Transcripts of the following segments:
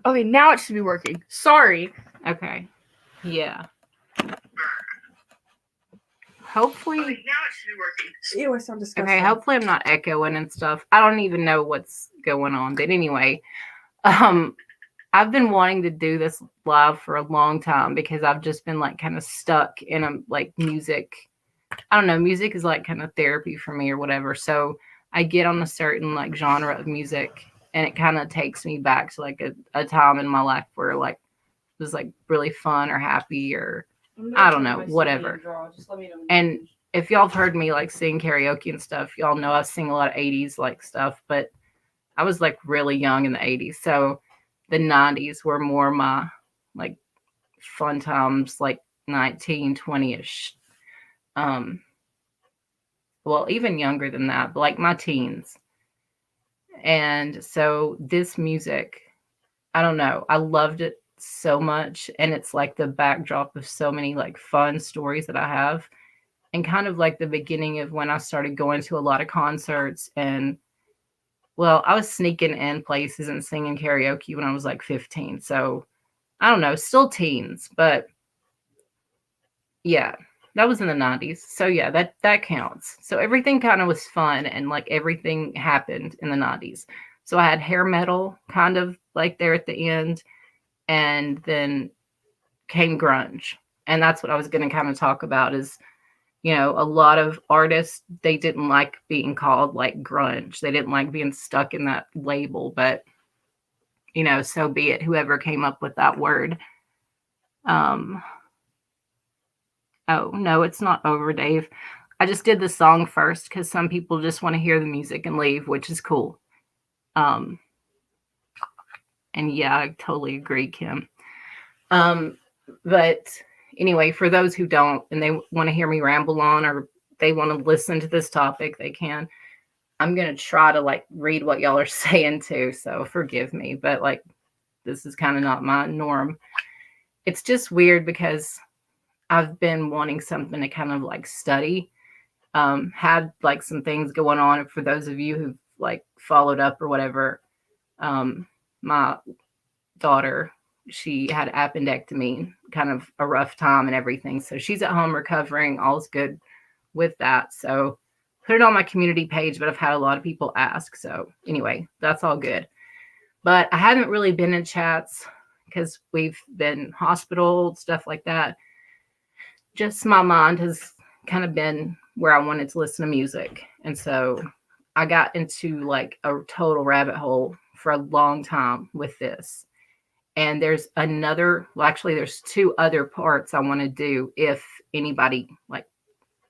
Okay, now it should be working. Sorry. Okay. Yeah. Hopefully. Okay, now it should be working. Ew, I sound disgusting. Okay, hopefully I'm not echoing and stuff. I don't even know what's going on. But anyway, I've been wanting to do this live for a long time because I've just been like kind of stuck in a like music. I don't know, music is like kind of therapy for me or whatever. So I get on a certain like genre of music and it kind of takes me back to like a time in my life where like it was like really fun or happy or I don't know, whatever. And if y'all have heard me like sing karaoke and stuff, y'all know I sing a lot of 80s like stuff, but I was like really young in the 80s. So the 90s were more my like fun times, like 1920ish. Um, well, even younger than that, but like my teens. And so this music, I don't know, I loved it so much. And it's like the backdrop of so many like fun stories that I have. And kind of like the beginning of when I started going to a lot of concerts and well, I was sneaking in places and singing karaoke when I was like 15. So I don't know, still teens, but yeah, that was in the 90s. So yeah, that counts. So everything kind of was fun and like everything happened in the 90s. So I had hair metal kind of like there at the end and then came grunge. And that's what I was going to kind of talk about is a lot of artists they didn't like being called like grunge. They didn't like being stuck in that label, but so be it. Whoever came up with that word. Um, Oh, no, it's not over, Dave. I just did the song first because some people just want to hear the music and leave, which is cool. Um, and yeah, I totally agree, Kim. Um, but anyway, for those who don't and they want to hear me ramble on or they want to listen to this topic, they can. I'm gonna try to like read what y'all are saying too, so forgive me, but like this is kind of not my norm. It's just weird because I've been wanting something to kind of like study. Had like some things going on. For those of you who've like followed up or whatever, my daughter, she had appendectomy, kind of a rough time and everything. So she's at home recovering. All's good with that. So put it on my community page, but I've had a lot of people ask. So anyway, that's all good. But I haven't really been in chats because we've been hospital, stuff like that. Just my mind has kind of been where I wanted to listen to music. And so I got into like a total rabbit hole for a long time with this. And actually, there's two other parts I want to do if anybody like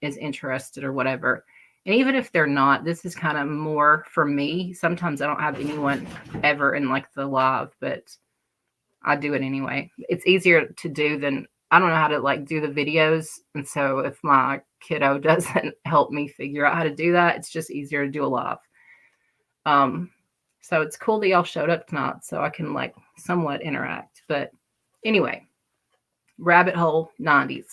is interested or whatever. And even if they're not, this is kind of more for me. Sometimes I don't have anyone ever in like the live, but I do it anyway. It's easier to do than I don't know how to like do the videos. And so if my kiddo doesn't help me figure out how to do that, it's just easier to do a live. Um, so it's cool that y'all showed up tonight so I can like somewhat interact. But anyway, rabbit hole 90s.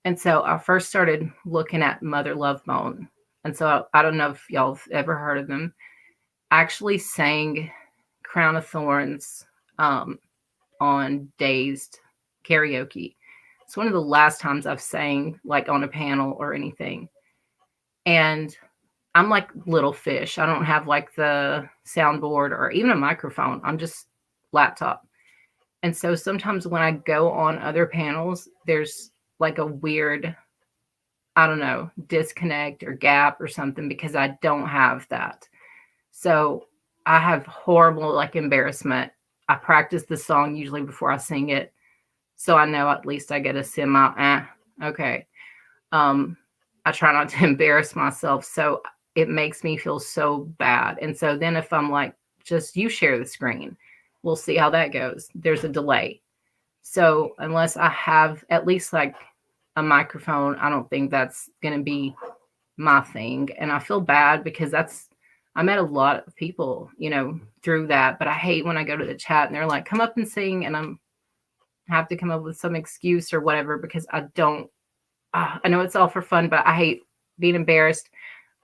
And so I first started looking at Mother Love Bone. And so I don't know if y'all have ever heard of them. I actually sang Crown of Thorns on Dazed karaoke. It's one of the last times I've sang like on a panel or anything. And I'm like little fish. I don't have like the soundboard or even a microphone. I'm just laptop. And so sometimes when I go on other panels, there's like a weird, I don't know, disconnect or gap or something because I don't have that. So I have horrible like embarrassment. I practice the song usually before I sing it. So I know at least I get a okay. Um, I try not to embarrass myself. So it makes me feel so bad. And so then if I'm like, just you share the screen, we'll see how that goes. There's a delay. So unless I have at least like a microphone, I don't think that's going to be my thing. And I feel bad because I met a lot of people, through that, but I hate when I go to the chat and they're like, come up and sing. And I'm have to come up with some excuse or whatever because I don't, I know it's all for fun, but I hate being embarrassed.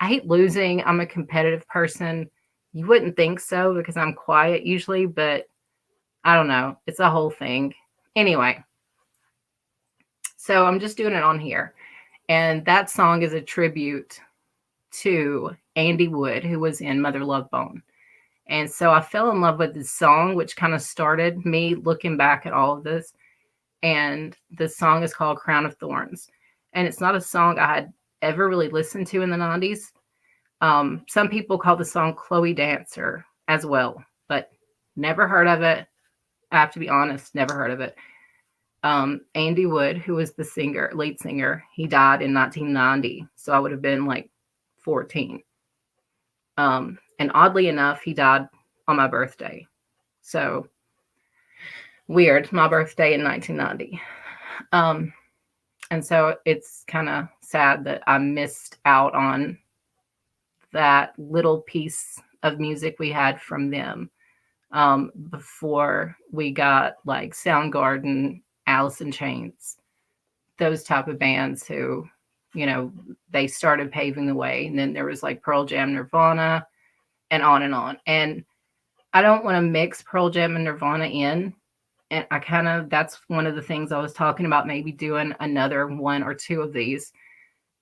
I hate losing. I'm a competitive person. You wouldn't think so because I'm quiet usually, but I don't know. It's a whole thing. Anyway, so I'm just doing it on here. And that song is a tribute to Andy Wood, who was in Mother Love Bone. And so I fell in love with this song, which kind of started me looking back at all of this. And the song is called Crown of Thorns. And it's not a song I had ever really listened to in the 90s. Some people call the song Chloe Dancer as well, but never heard of it. I have to be honest, never heard of it. Andy Wood, who was the lead singer, he died in 1990. So I would have been like 14. And oddly enough, he died on my birthday. So weird, my birthday in 1990. And so it's kind of sad that I missed out on that little piece of music we had from them before we got like Soundgarden, Alice in Chains, those type of bands who, you know, they started paving the way. And then there was like Pearl Jam, Nirvana, and on and on. And I don't want to mix Pearl Jam and Nirvana in. And that's one of the things I was talking about, maybe doing another one or two of these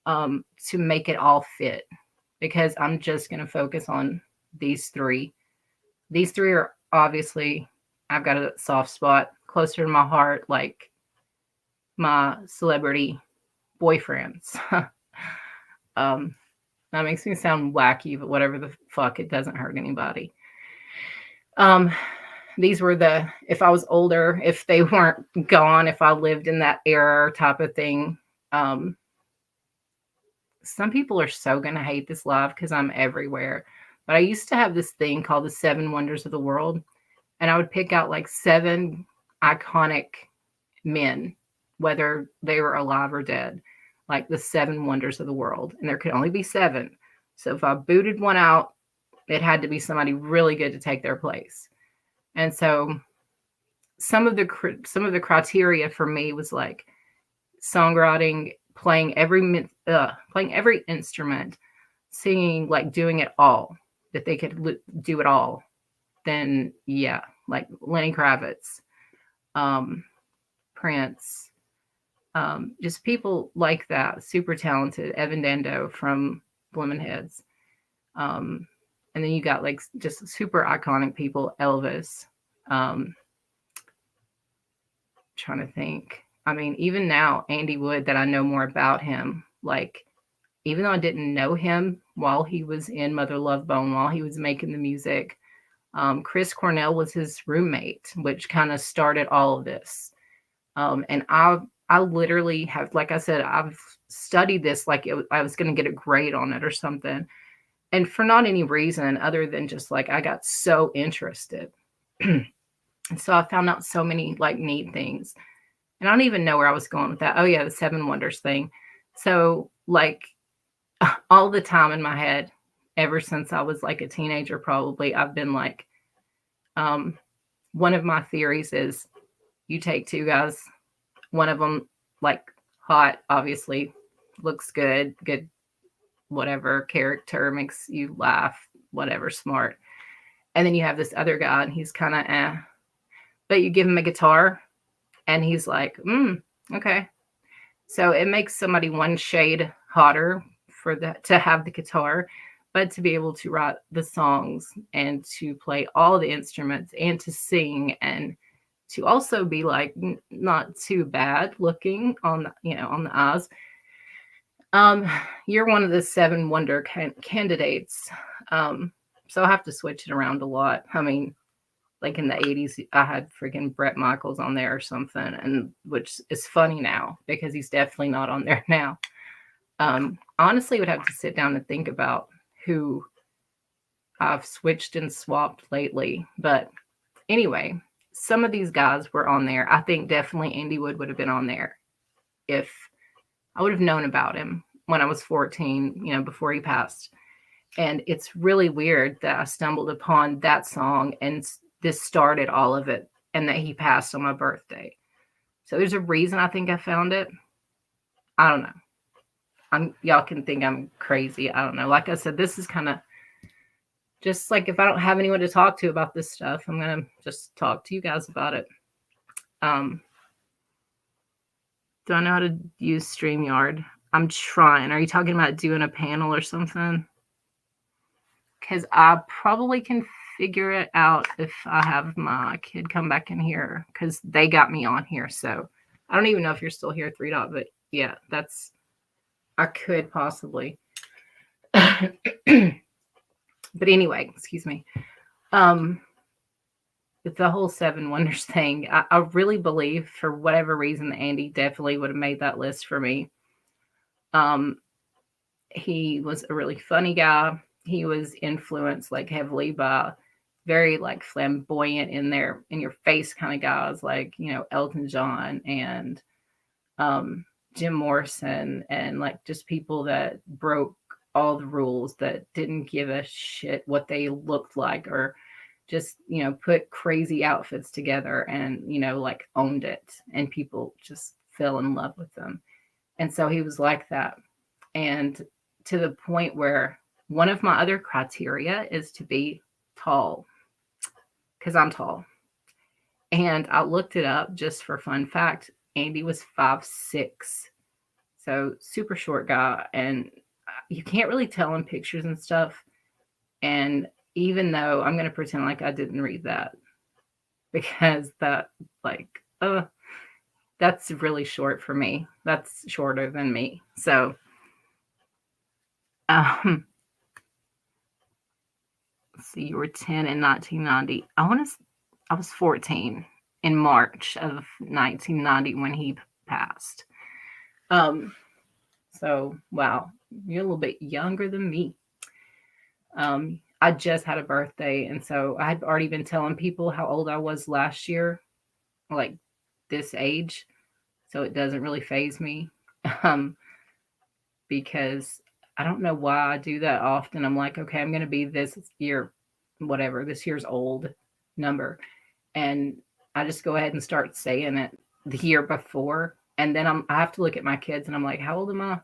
to make it all fit, because I'm just going to focus on these three. These three are obviously, I've got a soft spot closer to my heart, like my celebrity boyfriends. That makes me sound wacky, but whatever the fuck, it doesn't hurt anybody. These were if I was older, if they weren't gone, if I lived in that era type of thing. Some people are so going to hate this live because I'm everywhere. But I used to have this thing called the 7 Wonders of the World. And I would pick out like 7 iconic men, whether they were alive or dead, like the 7 Wonders of the World. And there could only be 7. So if I booted one out, it had to be somebody really good to take their place. And so some of the criteria for me was like songwriting, playing every instrument, singing, like doing it all, that they could do it all. Then yeah, like Lenny Kravitz, Prince, just people like that, super talented. Evan Dando from Lemonheads. And then you got like just super iconic people, Elvis. Trying to think. I mean, even now, Andy Wood, that I know more about him, like, even though I didn't know him while he was in Mother Love Bone, while he was making the music, Chris Cornell was his roommate, which kind of started all of this. And I literally have, like I said, I've studied this like I was going to get a grade on it or something. And for not any reason other than just like I got so interested. So I found out so many like neat things. And I don't even know where I was going with that. Oh yeah, the 7 Wonders thing. So like all the time in my head, ever since I was like a teenager, probably, I've been like, one of my theories is you take 2 guys, one of them like hot, obviously looks good, whatever, character, makes you laugh, whatever, smart. And then you have this other guy and he's kind of but you give him a guitar and he's like, okay. So it makes somebody one shade hotter to have the guitar, but to be able to write the songs and to play all the instruments and to sing and to also be like not too bad looking on the eyes. You're one of the 7 wonder candidates. So I have to switch it around a lot. I mean, like in the 80s, I had freaking Bret Michaels on there or something, and which is funny now because he's definitely not on there now. Honestly, would have to sit down and think about who I've switched and swapped lately. But anyway, some of these guys were on there. I think definitely Andy Wood would have been on there if I would have known about him when I was 14, before he passed. And it's really weird that I stumbled upon that song and this started all of it, and that he passed on my birthday. So there's a reason I think I found it. I don't know. Y'all can think I'm crazy. I don't know. Like I said, this is kind of just like if I don't have anyone to talk to about this stuff, I'm gonna just talk to you guys about it. Do I know how to use StreamYard? I'm trying. Are you talking about doing a panel or something? Because I probably can figure it out if I have my kid come back in here, because they got me on here. So I don't even know if you're still here, 3 Dot, but yeah, that's, I could possibly. But anyway, excuse me. The whole Seven Wonders thing, I really believe for whatever reason, Andy definitely would have made that list for me. He was a really funny guy. He was influenced like heavily by very like flamboyant in your face kind of guys like, you know, Elton John and Jim Morrison, and like just people that broke all the rules, that didn't give a shit what they looked like, or just, you know, put crazy outfits together and, you know, like owned it, and people just fell in love with them. And so he was like that. And to the point where one of my other criteria is to be tall, because I'm tall. And I looked it up just for fun fact. Andy was 5'6", so super short guy, and you can't really tell in pictures and stuff. And even though I'm going to pretend like I didn't read that, because that, like, that's really short for me. That's shorter than me. So, let's see, you were 10 in 1990. I was 14 in March of 1990 when he passed. So wow, you're a little bit younger than me. I just had a birthday, and so I had already been telling people how old I was last year, like this age, so it doesn't really faze me. Because I don't know why I do that often. I'm like, okay, I'm going to be this year, whatever, this year's old number. And I just go ahead and start saying it the year before. And then I have to look at my kids and I'm like, how old am I?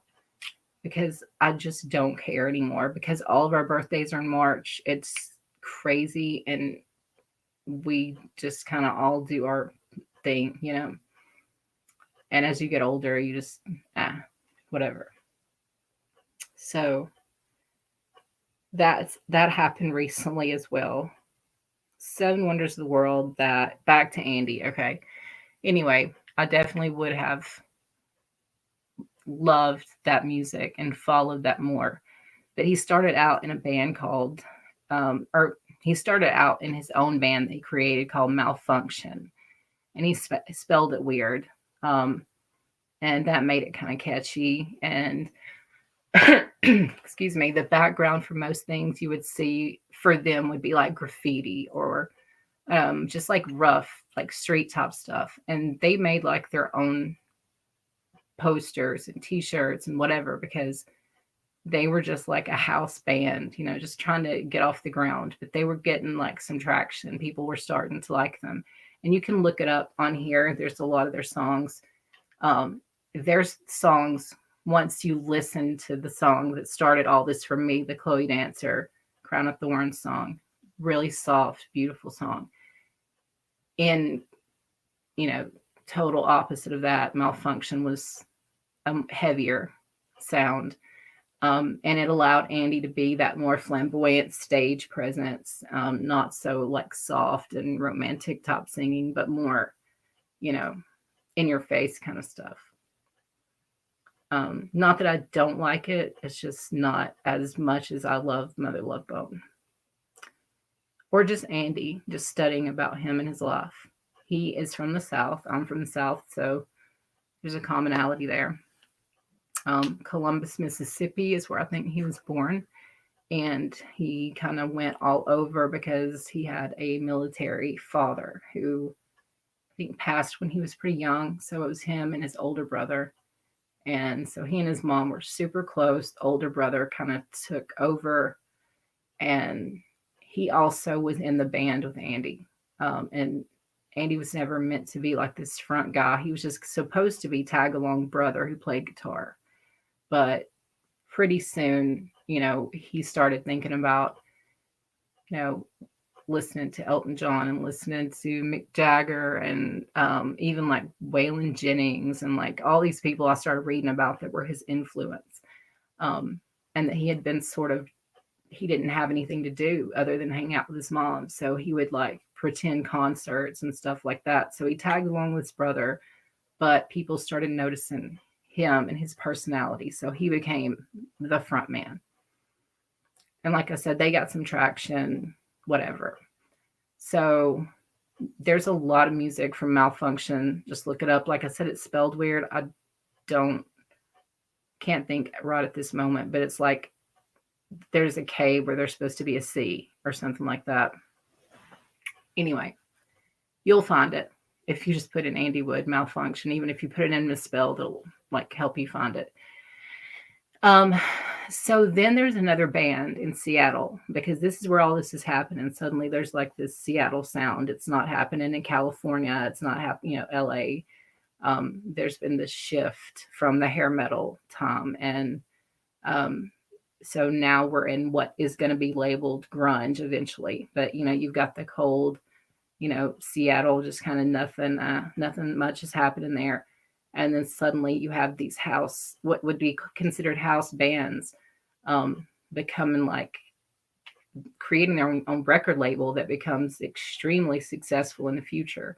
Because I just don't care anymore, because all of our birthdays are in March. It's crazy. And we just kind of all do our thing, you know? And as you get older, you just, whatever. So that happened recently as well. Seven Wonders of the World, that, back to Andy. Okay. Anyway, I definitely would have loved that music and followed that more. But he started out in a band called, or he started out in his own band that he created called Malfunction. And he spelled it weird. And that made it kind of catchy. And excuse me, the background for most things you would see for them would be like graffiti or just like rough, like street top stuff. And they made like their own posters and t-shirts and whatever, because they were just like a house band, you know, just trying to get off the ground. But they were getting like some traction. People were starting to like them. And you can look it up on here. There's a lot of their songs. There's songs, once you listen to the song that started all this for me, the Chloe Dancer, Crown of Thorns song, really soft, beautiful song. In, you know, total opposite of that, Malfunction was a heavier sound. And it allowed Andy to be that more flamboyant stage presence, not so like soft and romantic top singing, but more, you know, in your face kind of stuff. Not that I don't like it, it's just not as much as I love Mother Love Bone. Or just Andy, just studying about him and his life. He is from the South. I'm from the South, so there's a commonality there. Columbus, Mississippi is where I think he was born. And he kind of went all over because he had a military father who I think passed when he was pretty young. So it was him and his older brother. And so he and his mom were super close. The older brother kind of took over, and he also was in the band with Andy. And Andy was never meant to be like this front guy. He was just supposed to be tag along brother who played guitar. But pretty soon, you know, he started thinking about you know, listening to Elton John and listening to Mick Jagger and even like Waylon Jennings and like all these people I started reading about that were his influence. Um, and that he had been sort of, he didn't have anything to do other than hang out with his mom. So he would like pretend concerts and stuff like that. So he tagged along with his brother, but people started noticing him and his personality. So he became the front man. And like I said, they got some traction, whatever. So there's a lot of music from Malfunction. Just look it up. Like I said, it's spelled weird. I don't can't think right at this moment, but it's like there's a K where there's supposed to be a C or something like that. Anyway, you'll find it if you just put in Andy Wood Malfunction. Even if you put it in misspelled, it'll like help you find it. Um, so then there's another band in Seattle because this is where all this is happening. Suddenly there's like this Seattle sound. It's not happening in California. It's not happening, LA. There's been this shift from the hair metal time. And so now we're in what is going to be labeled grunge eventually. But, you've got the cold, Seattle, just kind of nothing much is happening there. And then suddenly you have these what would be considered house bands becoming like creating their own record label that becomes extremely successful in the future,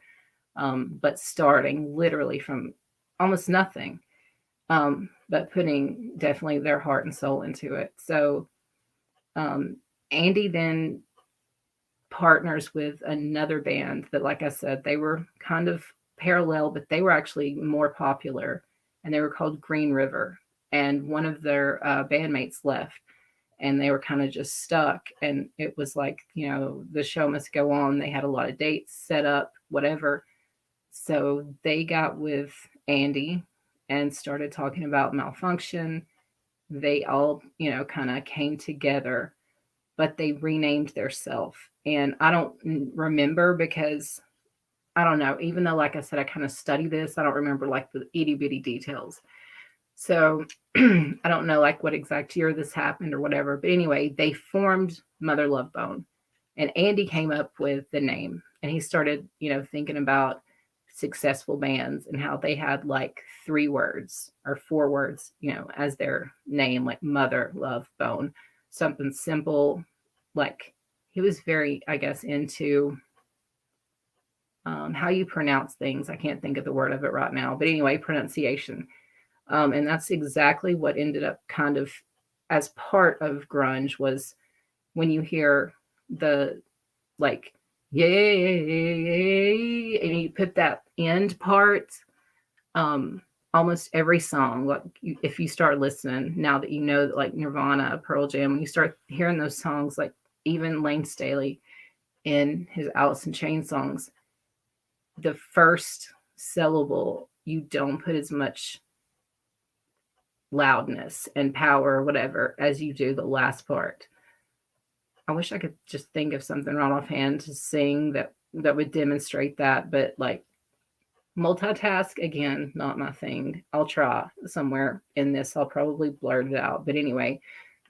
but starting literally from almost nothing, but putting definitely their heart and soul into it. So Andy then partners with another band that, like I said, they were kind of parallel, but they were actually more popular, and they were called Green River. And one of their bandmates left, and they were kind of just stuck. And it was like, the show must go on. They had a lot of dates set up, whatever. So they got with Andy and started talking about Malfunction. They all, kind of came together, but they renamed their self. And I don't remember because I don't know, even though, like I said, I kind of study this, I don't remember like the itty bitty details. So I don't know like what exact year this happened or whatever. But anyway, they formed Mother Love Bone, and Andy came up with the name, and he started, thinking about successful bands and how they had like 3 words or 4 words, as their name, like Mother Love Bone, something simple. Like he was very, I guess, into how you pronounce things. I can't think of the word of it right now, but anyway, pronunciation. And that's exactly what ended up kind of as part of grunge was when you hear the like, yay, and you put that end part, almost every song, like if you start listening now that you know that like Nirvana, Pearl Jam, when you start hearing those songs, like even Lane Staley in his Alice in Chains songs, the first syllable, you don't put as much loudness and power or whatever as you do the last part. I wish I could just think of something right offhand to sing that would demonstrate that, but like multitask, again, not my thing. I'll try somewhere in this. I'll probably blurt it out. But anyway,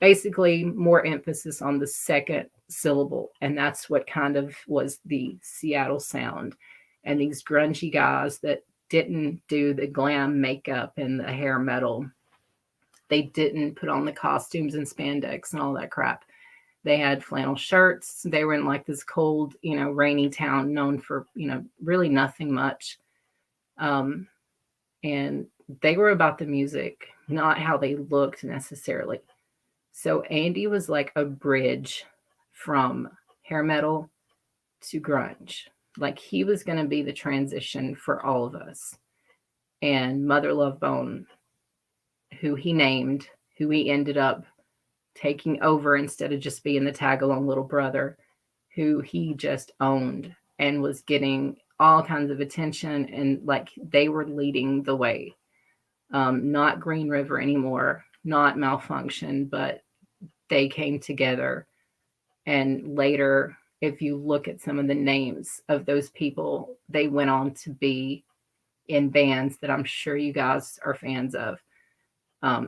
basically more emphasis on the second syllable. And that's what kind of was the Seattle sound. And these grungy guys that didn't do the glam makeup and the hair metal, they didn't put on the costumes and spandex and all that crap. They had flannel shirts. They were in like this cold, rainy town known for, really nothing much. And they were about the music, not how they looked necessarily. So Andy was like a bridge from hair metal to grunge. Like he was going to be the transition for all of us. And Mother Love Bone, who he named, who he ended up taking over instead of just being the tag along little brother, who he just owned and was getting all kinds of attention, and like they were leading the way. Not Green River anymore, not Malfunction, but they came together. And later, if you look at some of the names of those people, they went on to be in bands that I'm sure you guys are fans of.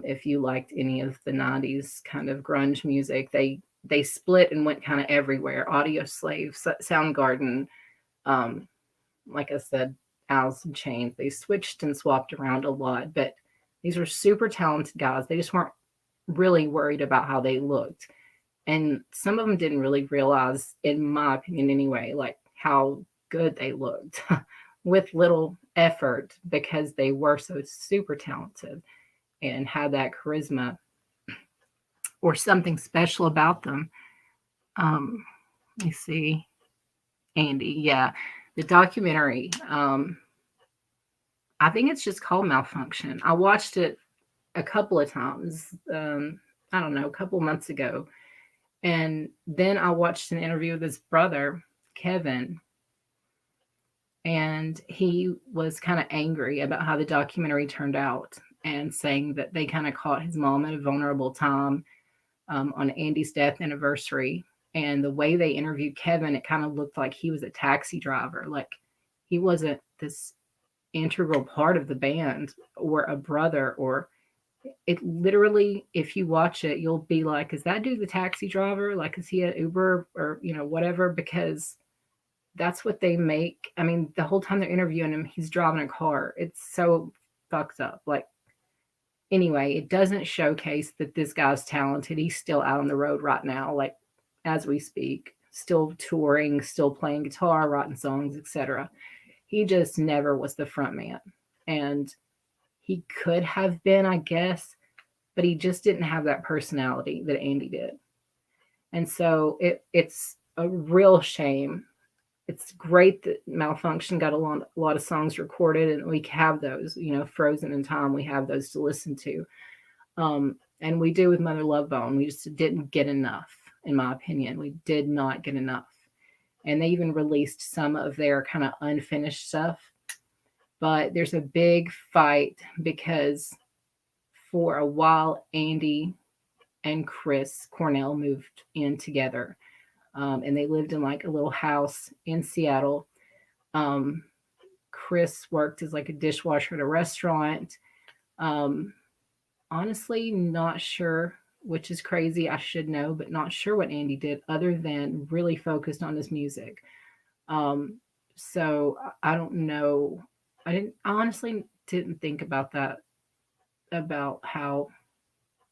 If you liked any of the 90s kind of grunge music, they they split and went kind of everywhere. Audio Slave, Soundgarden, um, like I said, Alice in Chains. They switched and swapped around a lot, but these were super talented guys. They just weren't really worried about how they looked. And some of them didn't really realize, in my opinion anyway, like how good they looked with little effort because they were so super talented and had that charisma or something special about them. Let me see. Andy, yeah. The documentary, I think it's just called Malfunction. I watched it a couple of times, I don't know, a couple months ago. And then I watched an interview with his brother, Kevin, and he was kind of angry about how the documentary turned out and saying that they kind of caught his mom at a vulnerable time on Andy's death anniversary. And the way they interviewed Kevin, it kind of looked like he was a taxi driver. Like he wasn't this integral part of the band or a brother, or it literally, if you watch it, you'll be like, is that dude the taxi driver? Like, is he an Uber or, whatever? Because that's what they make. I mean, the whole time they're interviewing him, he's driving a car. It's so fucked up. Like, anyway, it doesn't showcase that this guy's talented. He's still out on the road right now, like as we speak, still touring, still playing guitar, writing songs, etc. He just never was the front man. And he could have been, I guess, but he just didn't have that personality that Andy did. And so it's a real shame. It's great that Malfunction got a lot of songs recorded, and we have those, frozen in time. We have those to listen to. And we do with Mother Love Bone. We just didn't get enough, in my opinion. We did not get enough. And they even released some of their kind of unfinished stuff. But there's a big fight because for a while, Andy and Chris Cornell moved in together. And they lived in like a little house in Seattle. Chris worked as like a dishwasher at a restaurant. Honestly, not sure, which is crazy. I should know, but not sure what Andy did other than really focused on his music. So I don't know. I honestly didn't think about that, about how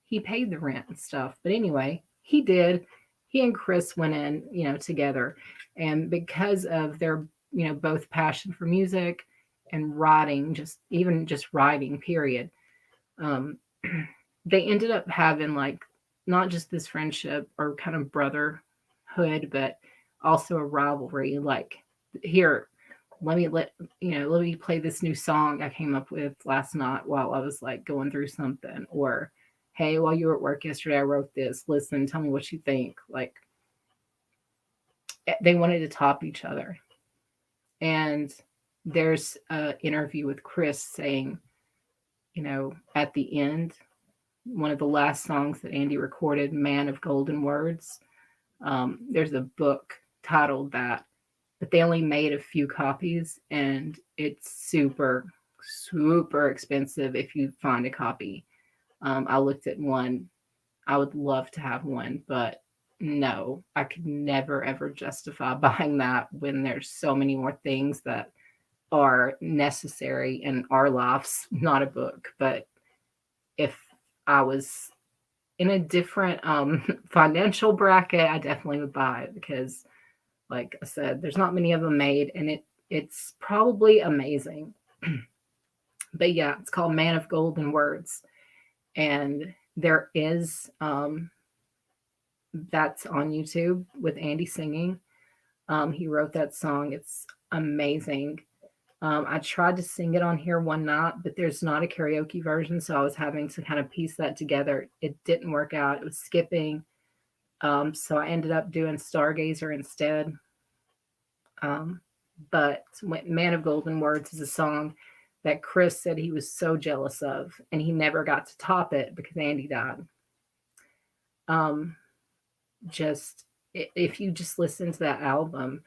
he paid the rent and stuff. But anyway, he did. He and Chris went in, together. And because of their, both passion for music and writing, just writing, period, they ended up having like not just this friendship or kind of brotherhood, but also a rivalry. Like, here, let me play this new song I came up with last night while I was like going through something, or hey, while you were at work yesterday, I wrote this. Listen, tell me what you think. Like, they wanted to top each other. And there's an interview with Chris saying, at the end, one of the last songs that Andy recorded, Man of Golden Words, there's a book titled that, but they only made a few copies, and it's super, super expensive if you find a copy. I looked at one. I would love to have one, but no, I could never, ever justify buying that when there's so many more things that are necessary in our lives, not a book. But if I was in a different financial bracket, I definitely would buy it because, like I said, there's not many of them made, and it's probably amazing. But yeah, it's called Man of Golden Words. And there is that's on YouTube with Andy singing. He wrote that song. It's amazing. I tried to sing it on here one night, but there's not a karaoke version, so I was having to kind of piece that together. It didn't work out. It was skipping. So I ended up doing Stargazer instead. But Man of Golden Words is a song that Chris said he was so jealous of, and he never got to top it because Andy died. Just if you just listen to that album,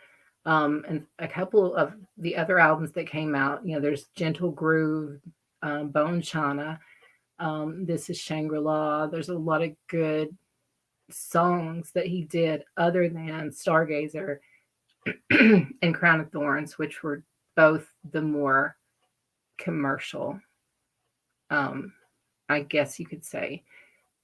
and a couple of the other albums that came out, there's Gentle Groove, Bone China, This is Shangri-La. There's a lot of good songs that he did other than Stargazer and Crown of Thorns, which were both the more commercial, um, I guess you could say.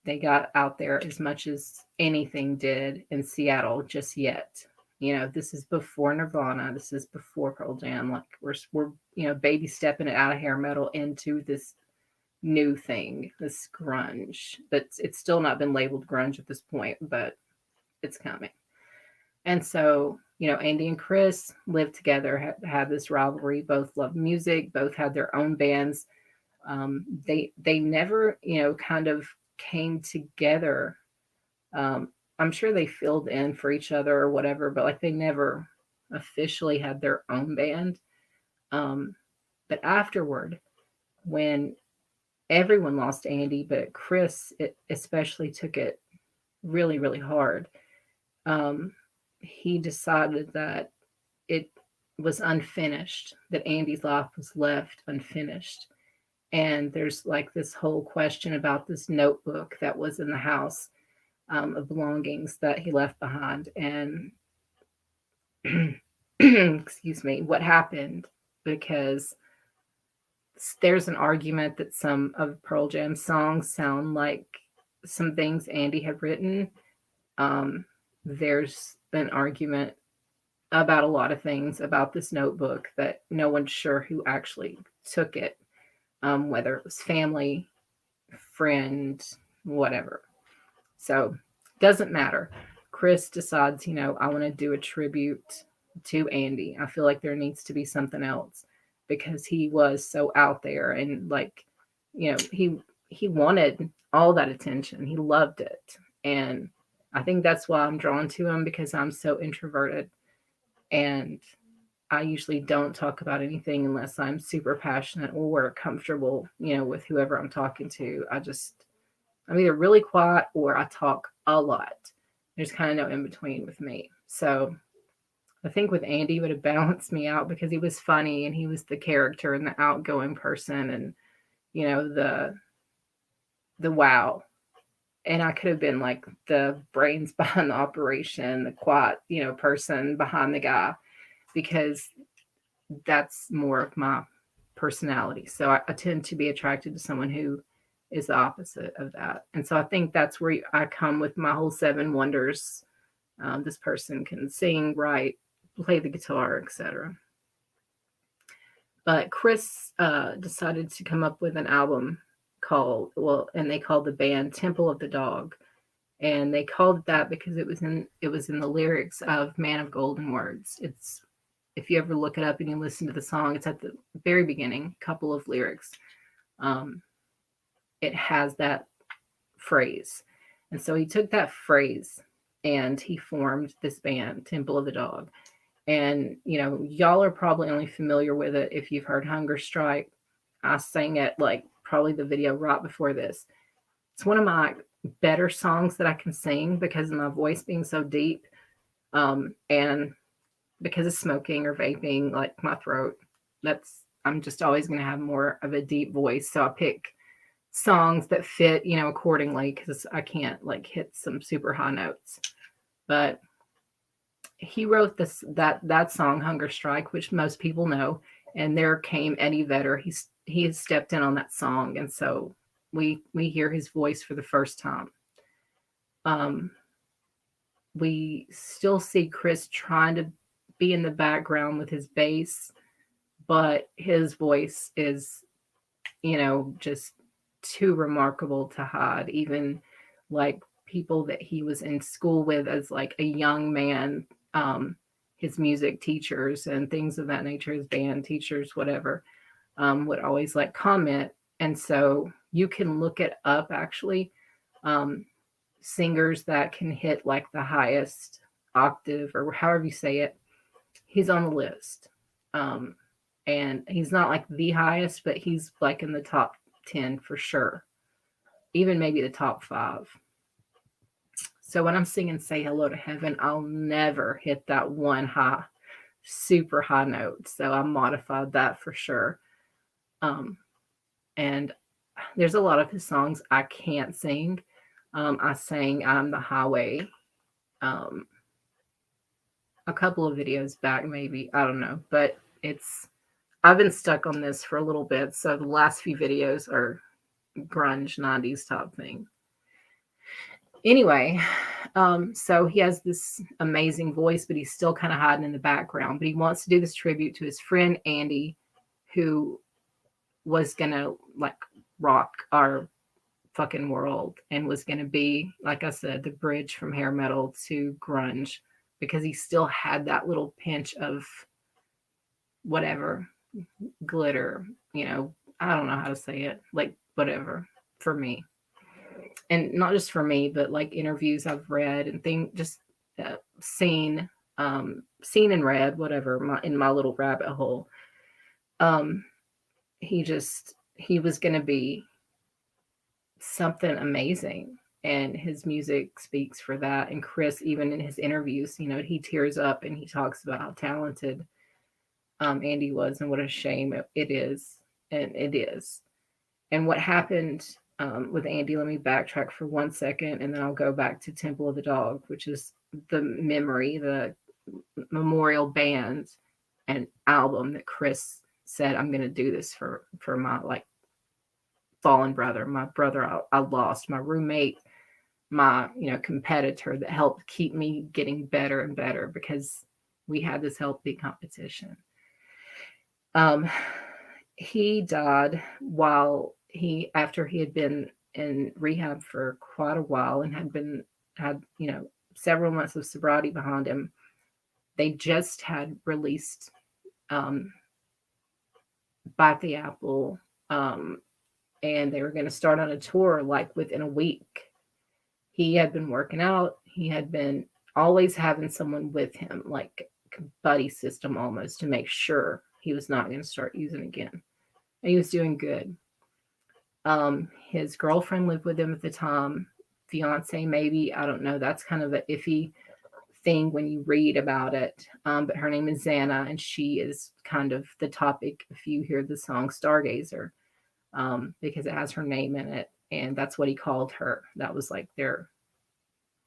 They got out there as much as anything did in Seattle just yet. This is before Nirvana. This is before Pearl Jam. Like we're baby stepping it out of hair metal into this new thing, this grunge. But it's still not been labeled grunge at this point, but it's coming. And so, Andy and Chris lived together, had this rivalry. Both loved music. Both had their own bands. They never, kind of came together. I'm sure they filled in for each other or whatever, but like they never officially had their own band. But afterward, when everyone lost Andy, but Chris especially took it really, really hard. He decided that it was unfinished, that Andy's life was left unfinished. And there's like this whole question about this notebook that was in the house of belongings that he left behind. And excuse me, what happened, because there's an argument that some of Pearl Jam's songs sound like some things Andy had written. There's an argument about a lot of things about this notebook that no one's sure who actually took it, whether it was family, friend, whatever. So doesn't matter. Chris decides, I want to do a tribute to Andy. I feel like there needs to be something else because he was so out there and like, he wanted all that attention. He loved it. And I think that's why I'm drawn to him, because I'm so introverted and I usually don't talk about anything unless I'm super passionate or comfortable, with whoever I'm talking to. I'm either really quiet or I talk a lot. There's kind of no in between with me. So I think with Andy it would have balanced me out because he was funny and he was the character and the outgoing person and, the wow. And I could have been like the brains behind the operation, the quiet, person behind the guy, because that's more of my personality. So I tend to be attracted to someone who is the opposite of that. And so I think that's where I come with my whole seven wonders. This person can sing, write, play the guitar, etc. But Chris decided to come up with an album and they called the band Temple of the Dog. And they called it that because it was in the lyrics of Man of Golden Words. It's, if you ever look it up and you listen to the song, it's at the very beginning, couple of lyrics. It has that phrase. And so he took that phrase and he formed this band, Temple of the Dog. And, y'all are probably only familiar with it if you've heard Hunger Strike. I sang it like probably the video right before this. It's one of my better songs that I can sing because of my voice being so deep. And because of smoking or vaping, like my throat, I'm just always going to have more of a deep voice. So I pick songs that fit, accordingly, because I can't like hit some super high notes. But he wrote that song Hunger Strike, which most people know, and there came Eddie Vedder. He has stepped in on that song, and so we hear his voice for the first time. We still see Chris trying to be in the background with his bass, but his voice is, just too remarkable to hide. Even like people that he was in school with as like a young man, his music teachers and things of that nature, his band teachers, whatever, would always like comment. And so you can look it up actually. Singers that can hit like the highest octave or however you say it, he's on the list. And he's not like the highest, but he's like in the top 10 for sure. Even maybe the top 5. So when I'm singing Say Hello to Heaven, I'll never hit that one high, super high note. So I modified that for sure. And there's a lot of his songs I can't sing. I sang I'm the Highway um, a couple of videos back, maybe. I don't know. But I've been stuck on this for a little bit. So the last few videos are grunge 90s top thing. Anyway, so he has this amazing voice, but he's still kind of hiding in the background. But he wants to do this tribute to his friend Andy, who was gonna like rock our fucking world and was gonna be, like I said, the bridge from hair metal to grunge, because he still had that little pinch of whatever glitter, I don't know how to say it, like whatever for me. And not just for me, but like interviews I've read and just seen, seen and read, whatever, in my little rabbit hole. Um, he was going to be something amazing, and his music speaks for that. And Chris, even in his interviews, he tears up and he talks about how talented Andy was and what a shame it is, and it is. And what happened with Andy, let me backtrack for 1 second, and then I'll go back to Temple of the Dog, which is the memorial band and album that Chris said, I'm going to do this for my like fallen brother, my brother I lost, my roommate, my competitor that helped keep me getting better and better, because we had this healthy competition. He died after he had been in rehab for quite a while and had several months of sobriety behind him. They just had released Bite the Apple, and they were going to start on a tour like within a week. He had been working out. He had been always having someone with him, like a buddy system almost, to make sure he was not going to start using again. And he was doing good. His girlfriend lived with him at the time, fiance maybe, I don't know. That's kind of an iffy thing when you read about it. But her name is Xana, and she is kind of the topic if you hear the song Stargazer, because it has her name in it, and that's what he called her. That was like their,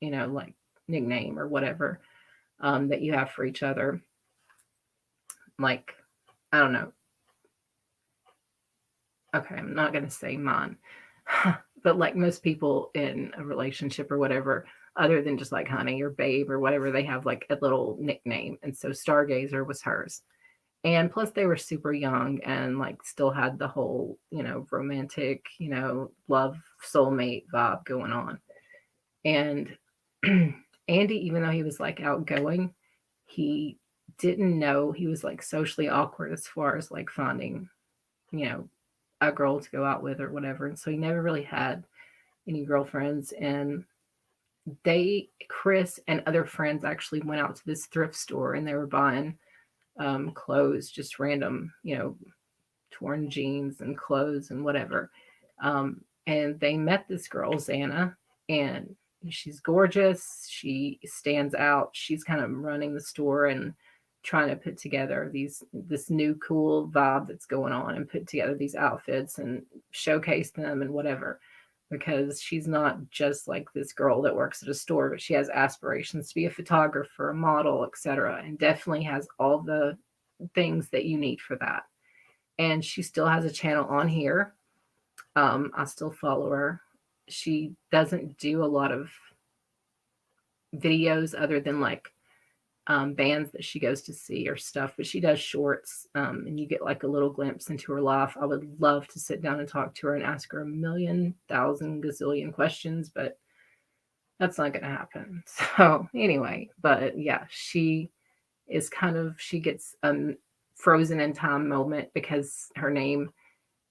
like nickname or whatever that you have for each other. Like, I don't know. Okay, I'm not going to say mine, but like most people in a relationship or whatever, other than just like honey or babe or whatever, they have like a little nickname. And so Stargazer was hers. And plus they were super young and like still had the whole, romantic, love soulmate vibe going on. And Andy, even though he was like outgoing, he didn't know he was like socially awkward as far as like finding, a girl to go out with or whatever. And so he never really had any girlfriends. And Chris and other friends actually went out to this thrift store and they were buying clothes, just random, torn jeans and clothes and whatever. And they met this girl, Xana, and she's gorgeous. She stands out. She's kind of running the store and trying to put together this new cool vibe that's going on, and put together these outfits and showcase them and whatever, because she's not just like this girl that works at a store, but she has aspirations to be a photographer, a model, etc., and definitely has all the things that you need for that. And she still has a channel on here. I still follow her. She doesn't do a lot of videos other than like bands that she goes to see or stuff, but she does shorts, and you get like a little glimpse into her life. I would love to sit down and talk to her and ask her a million, thousand, gazillion questions, but that's not going to happen. So anyway, but yeah, she gets a frozen in time moment because her name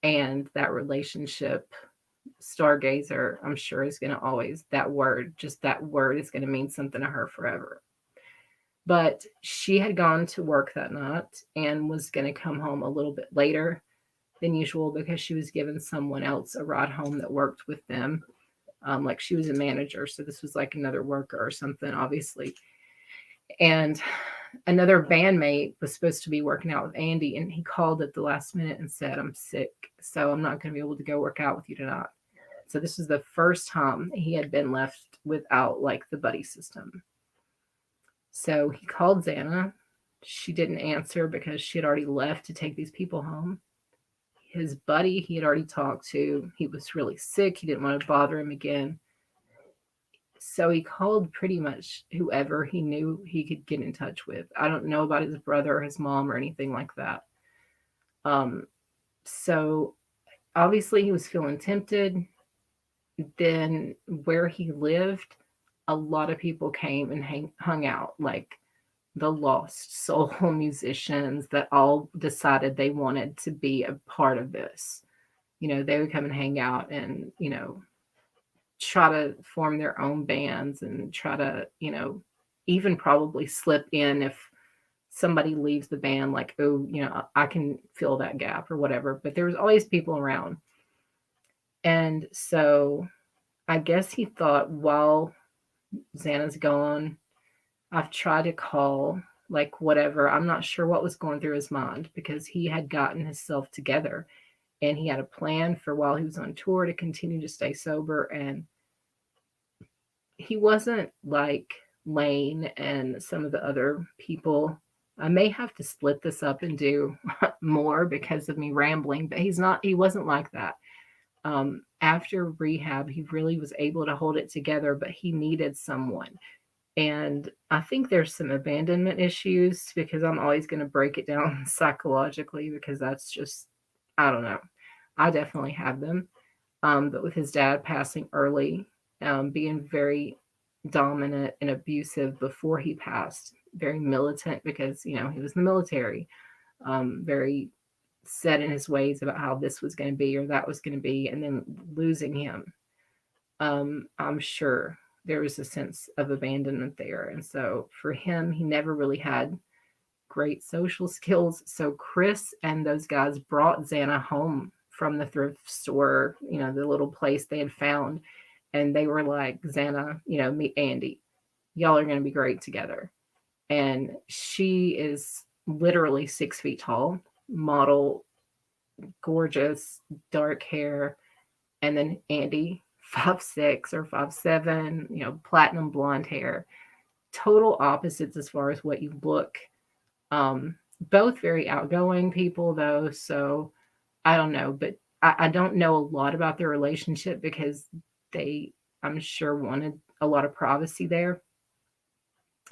and that relationship, Stargazer, I'm sure is going to always, that word is going to mean something to her forever. But she had gone to work that night and was going to come home a little bit later than usual because she was giving someone else a ride home that worked with them. Like she was a manager, so this was like another worker or something, obviously. And another bandmate was supposed to be working out with Andy, and he called at the last minute and said, I'm sick, so I'm not going to be able to go work out with you tonight. So this was the first time he had been left without like the buddy system. So he called Xana. She didn't answer because she had already left to take these people home. His buddy he had already talked to, he was really sick. He didn't want to bother him again. So he called pretty much whoever he knew he could get in touch with. I don't know about his brother or his mom or anything like that. So obviously he was feeling tempted. Then where he lived, a lot of people came and hung out, like the lost soul musicians that all decided they wanted to be a part of this. They would come and hang out and, try to form their own bands and try to, even probably slip in if somebody leaves the band, like, oh, I can fill that gap or whatever. But there was always people around. And so I guess he thought, while Xana's gone, I've tried to call, like, whatever. I'm not sure what was going through his mind because he had gotten himself together and he had a plan for while he was on tour to continue to stay sober. And he wasn't like Lane and some of the other people. I may have to split this up and do more because of me rambling, but he wasn't like that. After rehab, he really was able to hold it together, but he needed someone. And I think there's some abandonment issues because I'm always going to break it down psychologically because that's just, I don't know. I definitely have them. But with his dad passing early, being very dominant and abusive before he passed, very militant because, he was in the military, very set in his ways about how this was going to be or that was going to be, and then losing him. I'm sure there was a sense of abandonment there. And so for him, he never really had great social skills. So Chris and those guys brought Xana home from the thrift store, the little place they had found. And they were like, Xana, meet Andy. Y'all are going to be great together. And she is literally 6 feet tall, model, gorgeous, dark hair. And then Andy, 5'6" or 5'7", platinum blonde hair. Total opposites as far as what you look. Both very outgoing people, though. So I don't know, but I don't know a lot about their relationship because they, I'm sure, wanted a lot of privacy there.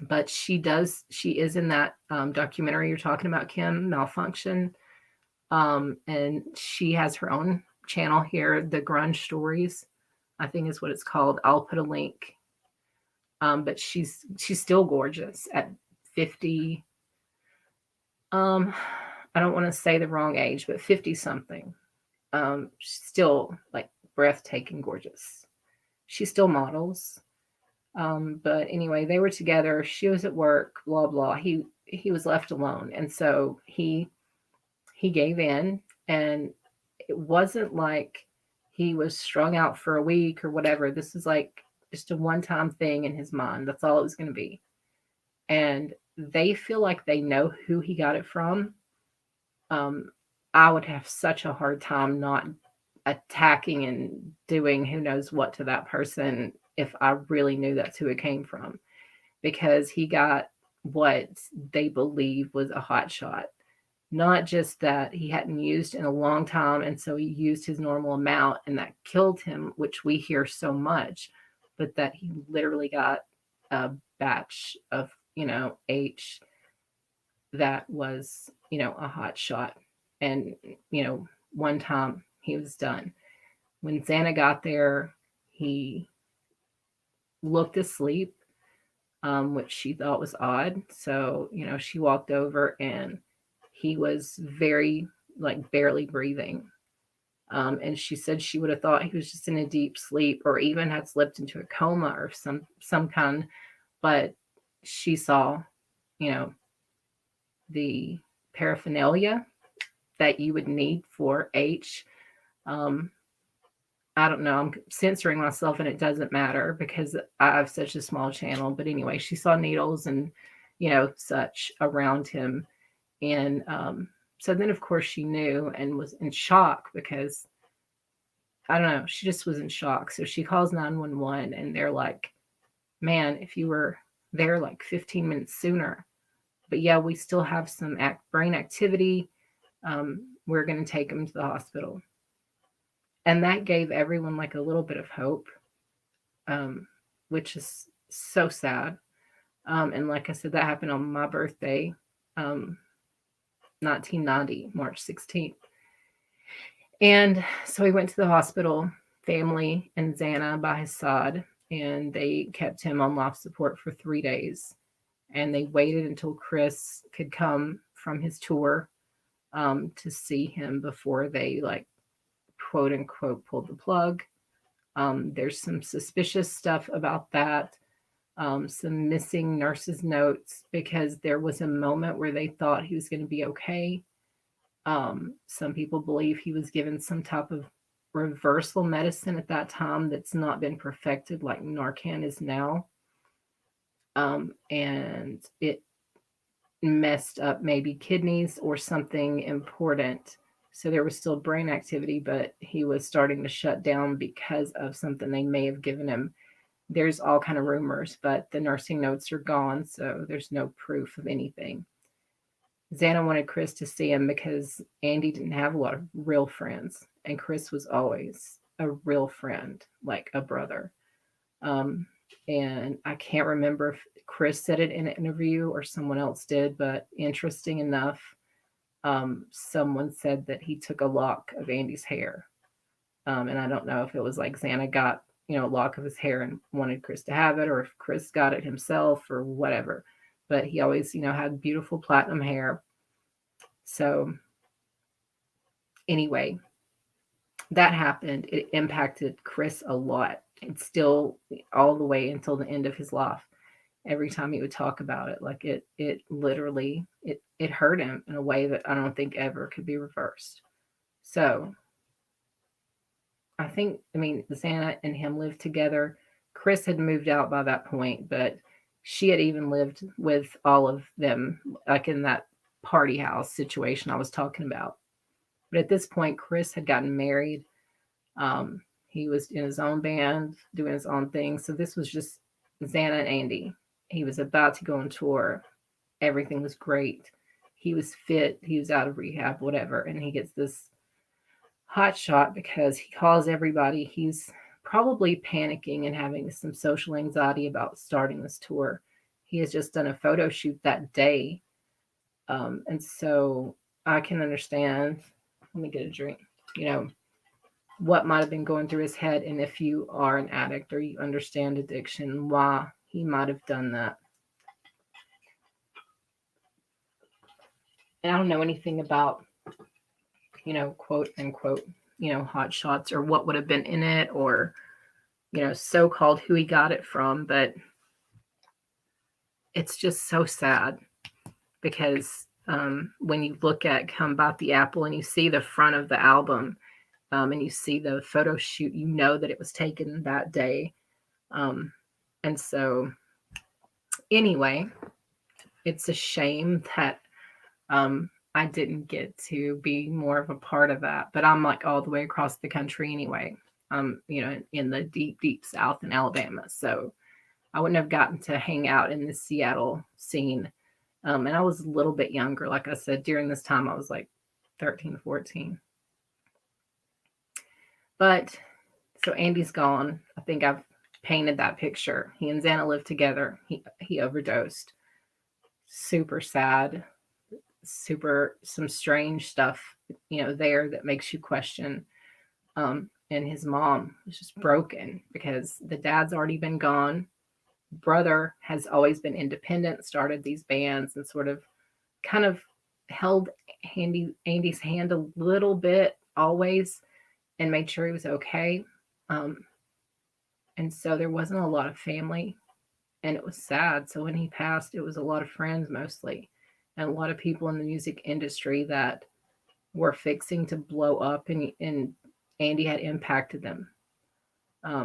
But she is in that documentary you're talking about, Kim, Malfunction. And she has her own channel here, the Grunge Stories, I think is what it's called. I'll put a link. But she's still gorgeous at 50. I don't want to say the wrong age, but 50 something. Still like breathtaking gorgeous. She still models. But anyway, they were together. She was at work, blah blah. He was left alone, and so he gave in. And it wasn't like he was strung out for a week or whatever. This is like just a one-time thing in his mind. That's all it was going to be. And they feel like they know who he got it from. I would have such a hard time not attacking and doing who knows what to that person if I really knew that's who it came from, because he got what they believe was a hot shot. Not just that he hadn't used in a long time, and so he used his normal amount, and that killed him, which we hear so much, but that he literally got a batch of, H that was, a hot shot. And, one time he was done. When Xana got there, he looked asleep, which she thought was odd. So, she walked over and he was very, like, barely breathing. And she said she would have thought he was just in a deep sleep or even had slipped into a coma or some kind. But she saw, the paraphernalia that you would need for H. I don't know. I'm censoring myself and it doesn't matter because I have such a small channel. But anyway, she saw needles and, such around him. And so then, of course, she knew and was in shock because I don't know, she just was in shock. So she calls 911 and they're like, man, if you were there like 15 minutes sooner, but yeah, we still have some brain activity. We're going to take him to the hospital. And that gave everyone like a little bit of hope, um, which is so sad. And like I said, that happened on my birthday, um, 1990, March 16th. And so he went to the hospital, family and Xana by his side, and they kept him on life support for 3 days. And they waited until Chris could come from his tour, to see him before they, like, quote unquote, pulled the plug. There's some suspicious stuff about that. Some missing nurses' notes because there was a moment where they thought he was going to be okay. Some people believe he was given some type of reversal medicine at that time that's not been perfected like Narcan is now. And it messed up maybe kidneys or something important. So there was still brain activity, but he was starting to shut down because of something they may have given him. There's all kind of rumors, but the nursing notes are gone, so there's no proof of anything. Xana wanted Chris to see him because Andy didn't have a lot of real friends, and Chris was always a real friend, like a brother. Um, and I can't remember if Chris said it in an interview or someone else did, but interesting enough, someone said that he took a lock of Andy's hair. And I don't know if it was like Xana got, a lock of his hair and wanted Chris to have it, or if Chris got it himself or whatever. But he always, had beautiful platinum hair. So anyway, that happened. It impacted Chris a lot. It's still all the way until the end of his life. Every time he would talk about it, like it literally it hurt him in a way that I don't think ever could be reversed. So I mean, Xana and him lived together. Chris had moved out by that point, but she had even lived with all of them, like in that party house situation I was talking about. But at this point, Chris had gotten married. He was in his own band, doing his own thing. So this was just Xana and Andy. He was about to go on tour. Everything was great. He was fit. He was out of rehab, whatever. And he gets this hot shot because he calls everybody. He's probably panicking and having some social anxiety about starting this tour. He has just done a photo shoot that day. And so I can understand. Let me get a drink. You know, what might have been going through his head, and if you are an addict or you understand addiction, why he might have done that. And I don't know anything about, quote unquote, hot shots or what would have been in it, or, so called who he got it from, but it's just so sad because when you look at Come Bite the Apple and you see the front of the album, and you see the photo shoot, you know that it was taken that day. And so, anyway, it's a shame that I didn't get to be more of a part of that. But I'm like all the way across the country anyway, in the deep, deep South in Alabama. So I wouldn't have gotten to hang out in the Seattle scene. And I was a little bit younger. Like I said, during this time, I was like 13, 14. But so Andy's gone. I think I've painted that picture. He and Xana lived together. He overdosed. Super sad. Super some strange stuff, there that makes you question. And his mom was just broken because the dad's already been gone. Brother has always been independent, started these bands, and sort of kind of held Andy's hand a little bit always and made sure he was okay. And so there wasn't a lot of family, and it was sad. So when he passed, it was a lot of friends mostly, and a lot of people in the music industry that were fixing to blow up, and Andy had impacted them.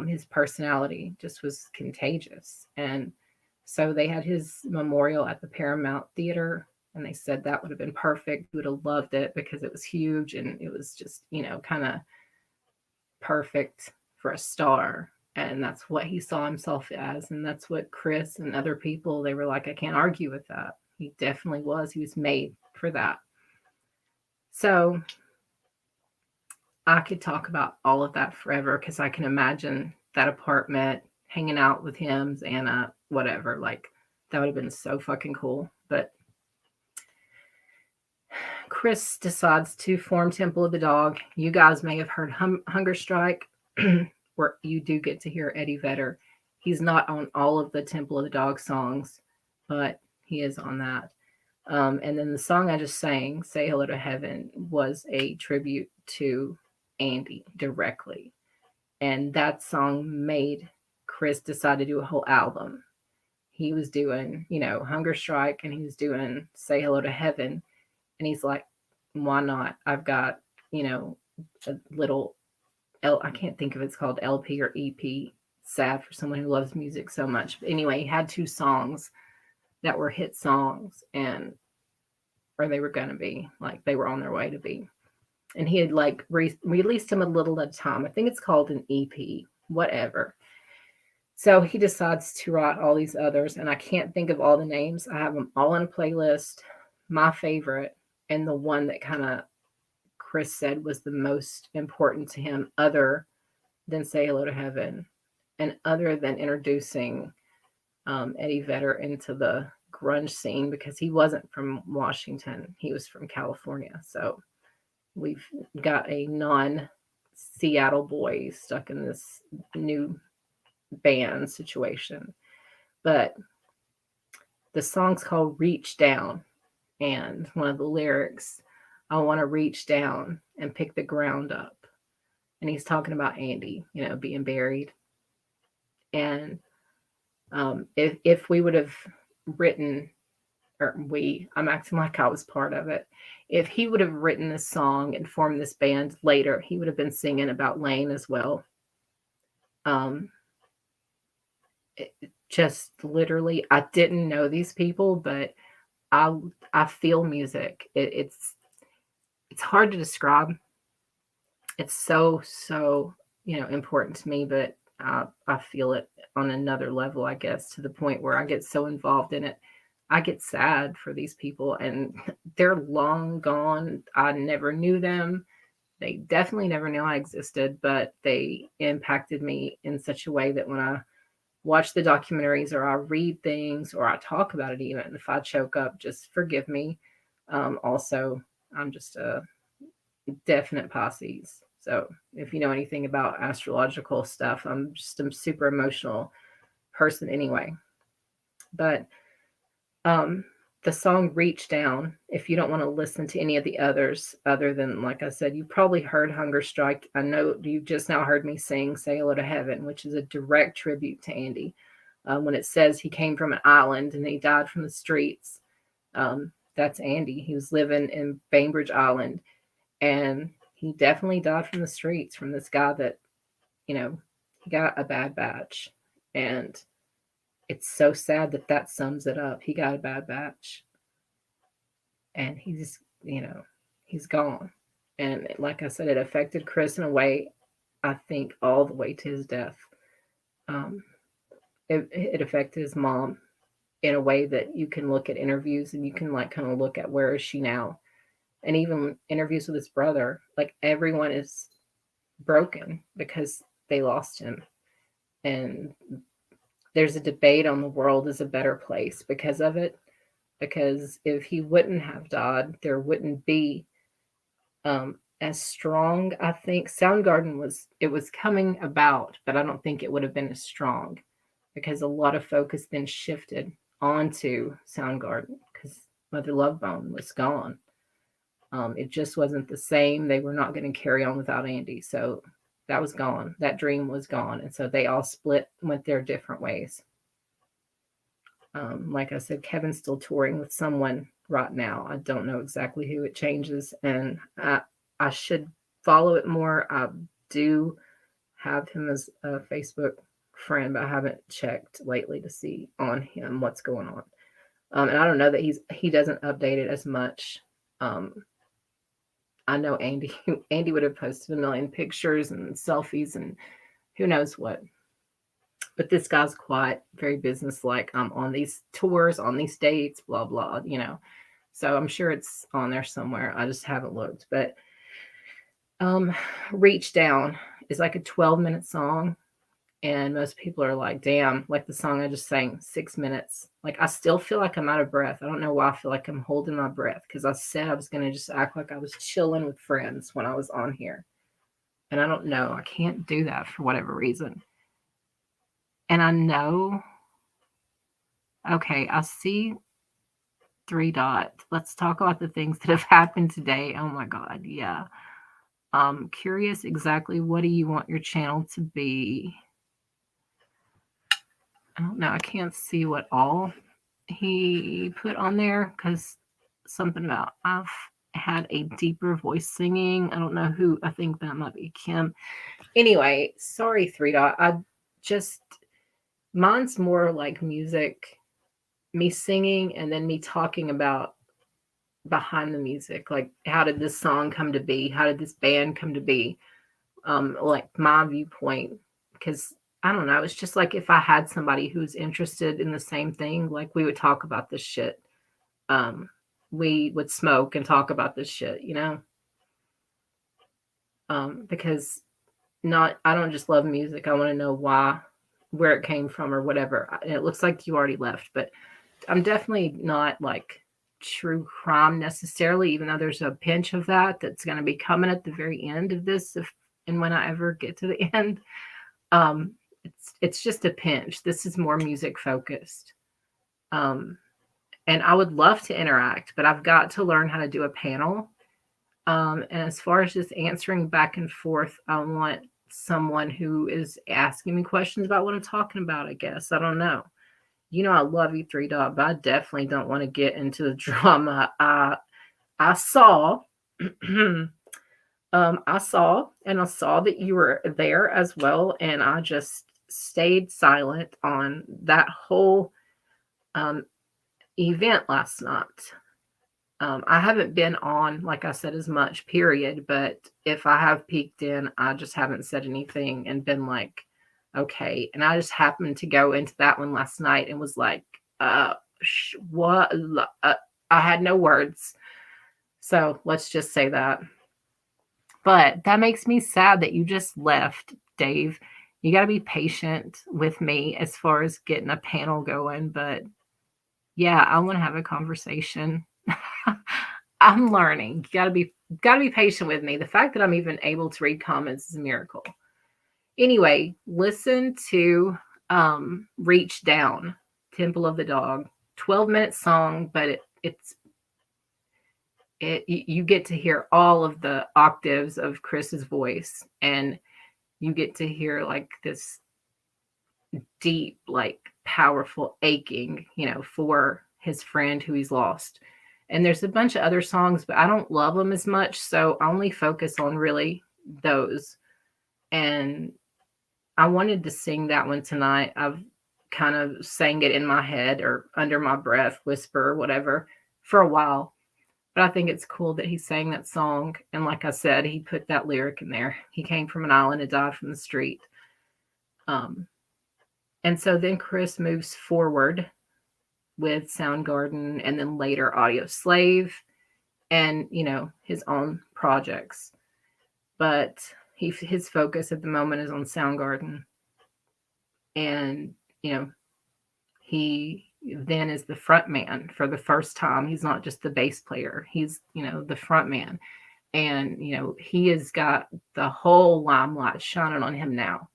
His personality just was contagious. And so they had his memorial at the Paramount Theater, and they said that would have been perfect. He would have loved it because it was huge and it was just, kind of perfect for a star. And that's what he saw himself as. And that's what Chris and other people, they were like, I can't argue with that. He definitely was. He was made for that. So I could talk about all of that forever because I can imagine that apartment, hanging out with him, Xana, whatever. Like, that would have been so fucking cool. But Chris decides to form Temple of the Dog. You guys may have heard Hunger Strike, where you do get to hear Eddie Vedder. He's not on all of the Temple of the Dog songs, but he is on that. And then the song I just sang, Say Hello to Heaven, was a tribute to Andy directly. And that song made Chris decide to do a whole album. He was doing, Hunger Strike, and he was doing Say Hello to Heaven. And he's like, why not? I've got, a little, I can't think if it's called LP or EP. Sad for someone who loves music so much. But anyway, he had 2 songs that were hit songs, or they were going to be, like, they were on their way to be. And he had, like, released them a little at a time. I think it's called an EP, whatever. So he decides to write all these others, and I can't think of all the names. I have them all on a playlist. My favorite, and the one that kind of Chris said was the most important to him, other than Say Hello to Heaven, and other than introducing Eddie Vedder into the grunge scene, because he wasn't from Washington. He was from California. So we've got a non-Seattle boy stuck in this new band situation. But the song's called Reach Down. And one of the lyrics, I want to reach down and pick the ground up. And he's talking about Andy, being buried. And if we would have written, I'm acting like I was part of it. If he would have written this song and formed this band later, he would have been singing about Lane as well. Just literally, I didn't know these people, but I feel music. It's hard to describe. It's so important to me, but I feel it on another level, I guess, to the point where I get so involved in it. I get sad for these people, and they're long gone. I never knew them. They definitely never knew I existed, but they impacted me in such a way that when I watch the documentaries or I read things or I talk about it, even if I choke up, just forgive me. Also, I'm just a definite Pisces. So if you know anything about astrological stuff, I'm just a super emotional person anyway. But the song Reach Down, if you don't want to listen to any of the others, other than, like I said, you probably heard Hunger Strike. I know you just now heard me sing Say Hello to Heaven, which is a direct tribute to Andy. When it says he came from an island and he died from the streets, that's Andy. He was living in Bainbridge Island, and he definitely died from the streets, from this guy that, he got a bad batch. And it's so sad that sums it up. He got a bad batch. And he just, he's gone. And like I said, it affected Chris in a way, I think, all the way to his death. It affected his mom in a way that you can look at interviews and you can, like, kind of look at where is she now. And even interviews with his brother, like, everyone is broken because they lost him. And there's a debate on the world is a better place because of it. Because if he wouldn't have died, there wouldn't be as strong. I think Soundgarden was coming about, but I don't think it would have been as strong because a lot of focus then shifted onto Soundgarden because Mother Love Bone was gone. It just wasn't the same. They were not going to carry on without Andy. So that was gone. That dream was gone. And so they all split, went their different ways. Like I said, Kevin's still touring with someone right now. I don't know exactly who. It changes. And I should follow it more. I do have him as a Facebook friend, but I haven't checked lately to see on him what's going on. And I don't know that he doesn't update it as much. I know Andy. Andy would have posted a million pictures and selfies and who knows what. But this guy's quiet, very businesslike. I'm on these tours, on these dates, blah blah. So I'm sure it's on there somewhere. I just haven't looked. But Reach Down is like a 12-minute song. And most people are like, damn, like the song I just sang, 6 minutes. Like, I still feel like I'm out of breath. I don't know why I feel like I'm holding my breath because I said I was going to just act like I was chilling with friends when I was on here. And I don't know. I can't do that for whatever reason. And I know, okay, I see 3 Dot. Let's talk about the things that have happened today. Oh my God. Yeah. I'm curious exactly what do you want your channel to be? I don't know. I can't see what all he put on there because something about I've had a deeper voice singing. I don't know who. I think that might be Kim. Anyway, sorry, 3 Dot. I just mine's more like music, me singing, and then me talking about behind the music. Like, how did this song come to be? How did this band come to be? Like my viewpoint, because I don't know. It's just like if I had somebody who's interested in the same thing, like we would talk about this shit. We would smoke and talk about this shit, because I don't just love music. I want to know why, where it came from or whatever. And it looks like you already left, but I'm definitely not like true crime necessarily, even though there's a pinch of that's going to be coming at the very end of this and when I ever get to the end. It's just a pinch. This is more music focused. And I would love to interact, but I've got to learn how to do a panel. And as far as just answering back and forth, I want someone who is asking me questions about what I'm talking about, I guess. I don't know. I love you, 3 Dot, but I definitely don't want to get into the drama. I saw I saw that you were there as well, and I just stayed silent on that whole event last night. I haven't been on, like I said, as much, period, but if I have peeked in, I just haven't said anything and been like, okay. And I just happened to go into that one last night and was like, what? I had no words. So let's just say that. But that makes me sad that you just left, Dave. You got to be patient with me as far as getting a panel going. But yeah, I want to have a conversation. I'm learning. You gotta be patient with me. The fact that I'm even able to read comments is a miracle. Anyway, listen to Reach Down, Temple of the Dog. 12-minute song, but you get to hear all of the octaves of Chris's voice, and you get to hear like this deep, like powerful aching, for his friend who he's lost. And there's a bunch of other songs, but I don't love them as much, so I only focus on really those. And I wanted to sing that one tonight. I've kind of sang it in my head or under my breath, whisper, or whatever, for a while. But I think it's cool that he sang that song. And like I said, he put that lyric in there. He came from an island and died from the street. And so then Chris moves forward with Soundgarden and then later Audio Slave and, his own projects. But his focus at the moment is on Soundgarden. And, he then is the front man for the first time. He's not just the bass player. He's, the front man. And, he has got the whole limelight shining on him now.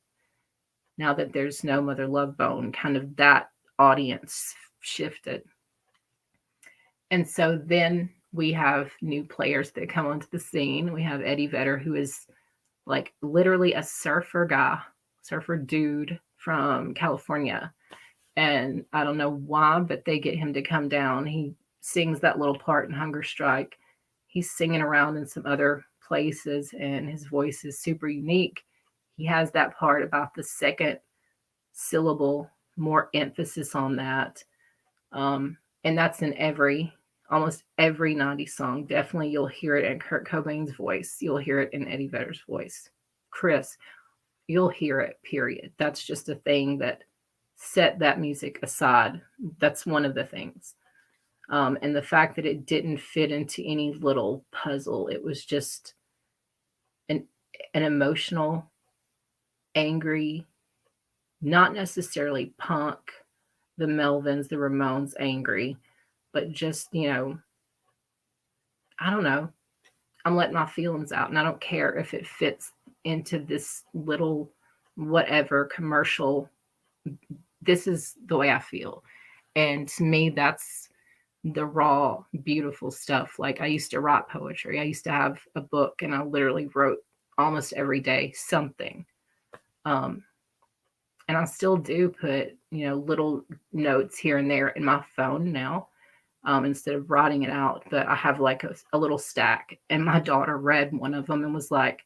Now that there's no Mother Love Bone, kind of that audience shifted. And so then we have new players that come onto the scene. We have Eddie Vedder, who is like literally a surfer dude from California. And I don't know why, but they get him to come down. He sings that little part in Hunger Strike. He's singing around in some other places, and his voice is super unique. He has that part about the second syllable, more emphasis on that. And that's in every almost every 90s song. Definitely you'll hear it in Kurt Cobain's voice. You'll hear it in Eddie Vedder's voice. Chris, you'll hear it, period. That's just a thing that set that music aside. That's one of the things. And the fact that it didn't fit into any little puzzle, it was just an, an emotional, angry, not necessarily punk, the Melvins, the Ramones angry, but just, I don't know. I'm letting my feelings out, and I don't care if it fits into this little whatever commercial. This is the way I feel. And to me, that's the raw, beautiful stuff. Like I used to write poetry. I used to have a book, and I literally wrote almost every day something. Um, and I still do put, little notes here and there in my phone now, instead of writing it out. But I have like a little stack, and my daughter read one of them and was like,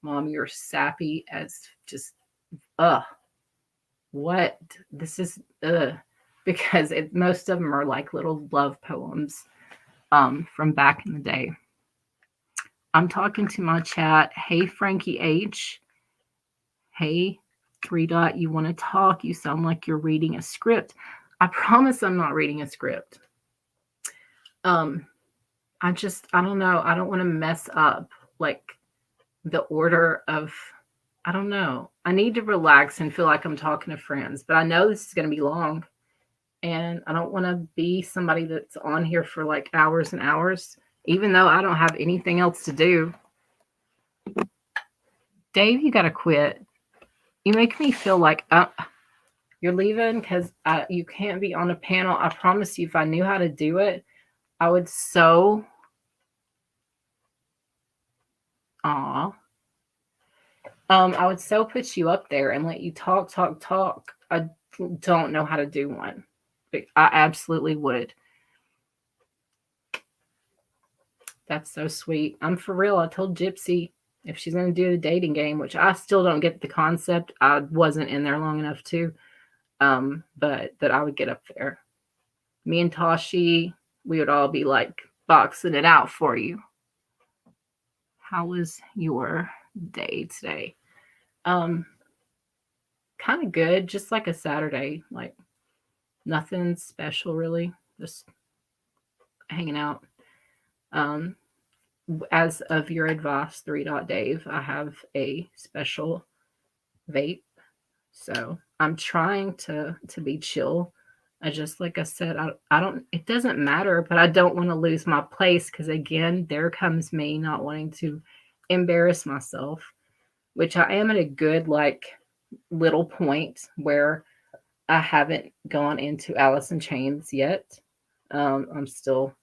"Mom, you're sappy as just what? This is because most of them are like little love poems from back in the day." I'm talking to my chat. Hey, Frankie H. Hey, three dot. You want to talk? You sound like you're reading a script. I promise I'm not reading a script. I don't know. I don't want to mess up like the order of, I don't know. I need to relax and feel like I'm talking to friends, but I know this is going to be long, and I don't want to be somebody that's on here for like hours and hours, even though I don't have anything else to do. Dave, you got to quit. You make me feel like you're leaving because you can't be on a panel. I promise you, if I knew how to do it, I would so. Aw. I would so put you up there and let you talk. I don't know how to do one. But I absolutely would. That's so sweet. I'm for real. I told Gypsy if she's going to do the dating game, which I still don't get the concept. I wasn't in there long enough to. But that I would get up there. Me and Tashi, we would all be like boxing it out for you. How was your day today? Kind of good, just like a Saturday, like nothing special really, just hanging out. As of your advice, 3.Dave, I have a special vape, so I'm trying to be chill. I just, like I said, I don't, it doesn't matter, but I don't want to lose my place because again, there comes me not wanting to embarrass myself, which I am at a good like little point where I haven't gone into Alice in Chains yet. I'm still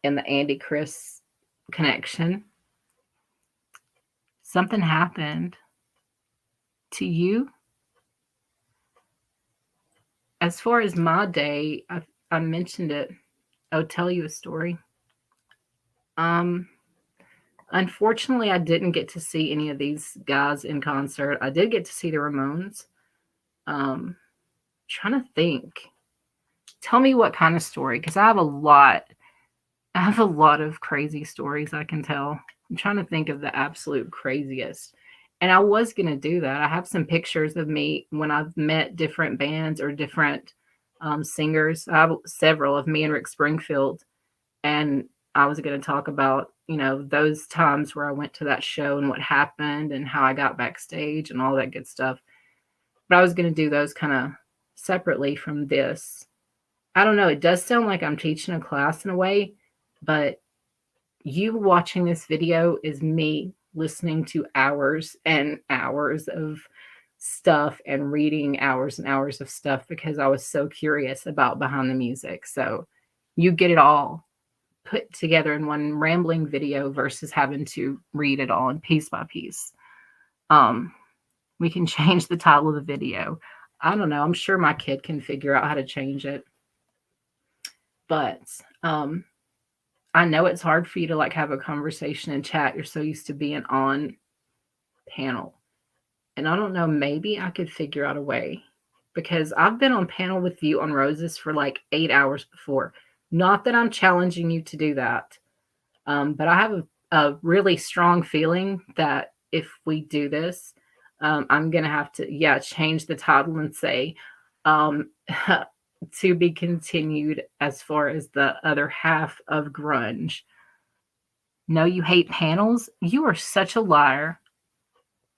in the Andy Chris connection. Something happened to you. As far as my day, I mentioned it. I'll tell you a story. Unfortunately, I didn't get to see any of these guys in concert. I did get to see the Ramones. Trying to think. Tell me what kind of story, because I have a lot. I have a lot of crazy stories I can tell. I'm trying to think of the absolute craziest. And I was going to do that. I have some pictures of me when I've met different bands or different singers. I have several of me and Rick Springfield. And I was going to talk about, those times where I went to that show and what happened and how I got backstage and all that good stuff. But I was going to do those kind of separately from this. I don't know. It does sound like I'm teaching a class in a way, but you watching this video is me listening to hours and hours of stuff and reading hours and hours of stuff because I was so curious about behind the music. So you get it all put together in one rambling video versus having to read it all in piece by piece. We can change the title of the video. I don't know. I'm sure my kid can figure out how to change it. But I know it's hard for you to like have a conversation and chat. You're so used to being on panel. And I don't know, maybe I could figure out a way because I've been on panel with you on Roses for like 8 hours before. Not that I'm challenging you to do that, but I have a really strong feeling that if we do this, I'm gonna have to, yeah, change the title and say, um, to be continued as far as the other half of grunge. No, you hate panels? You are such a liar.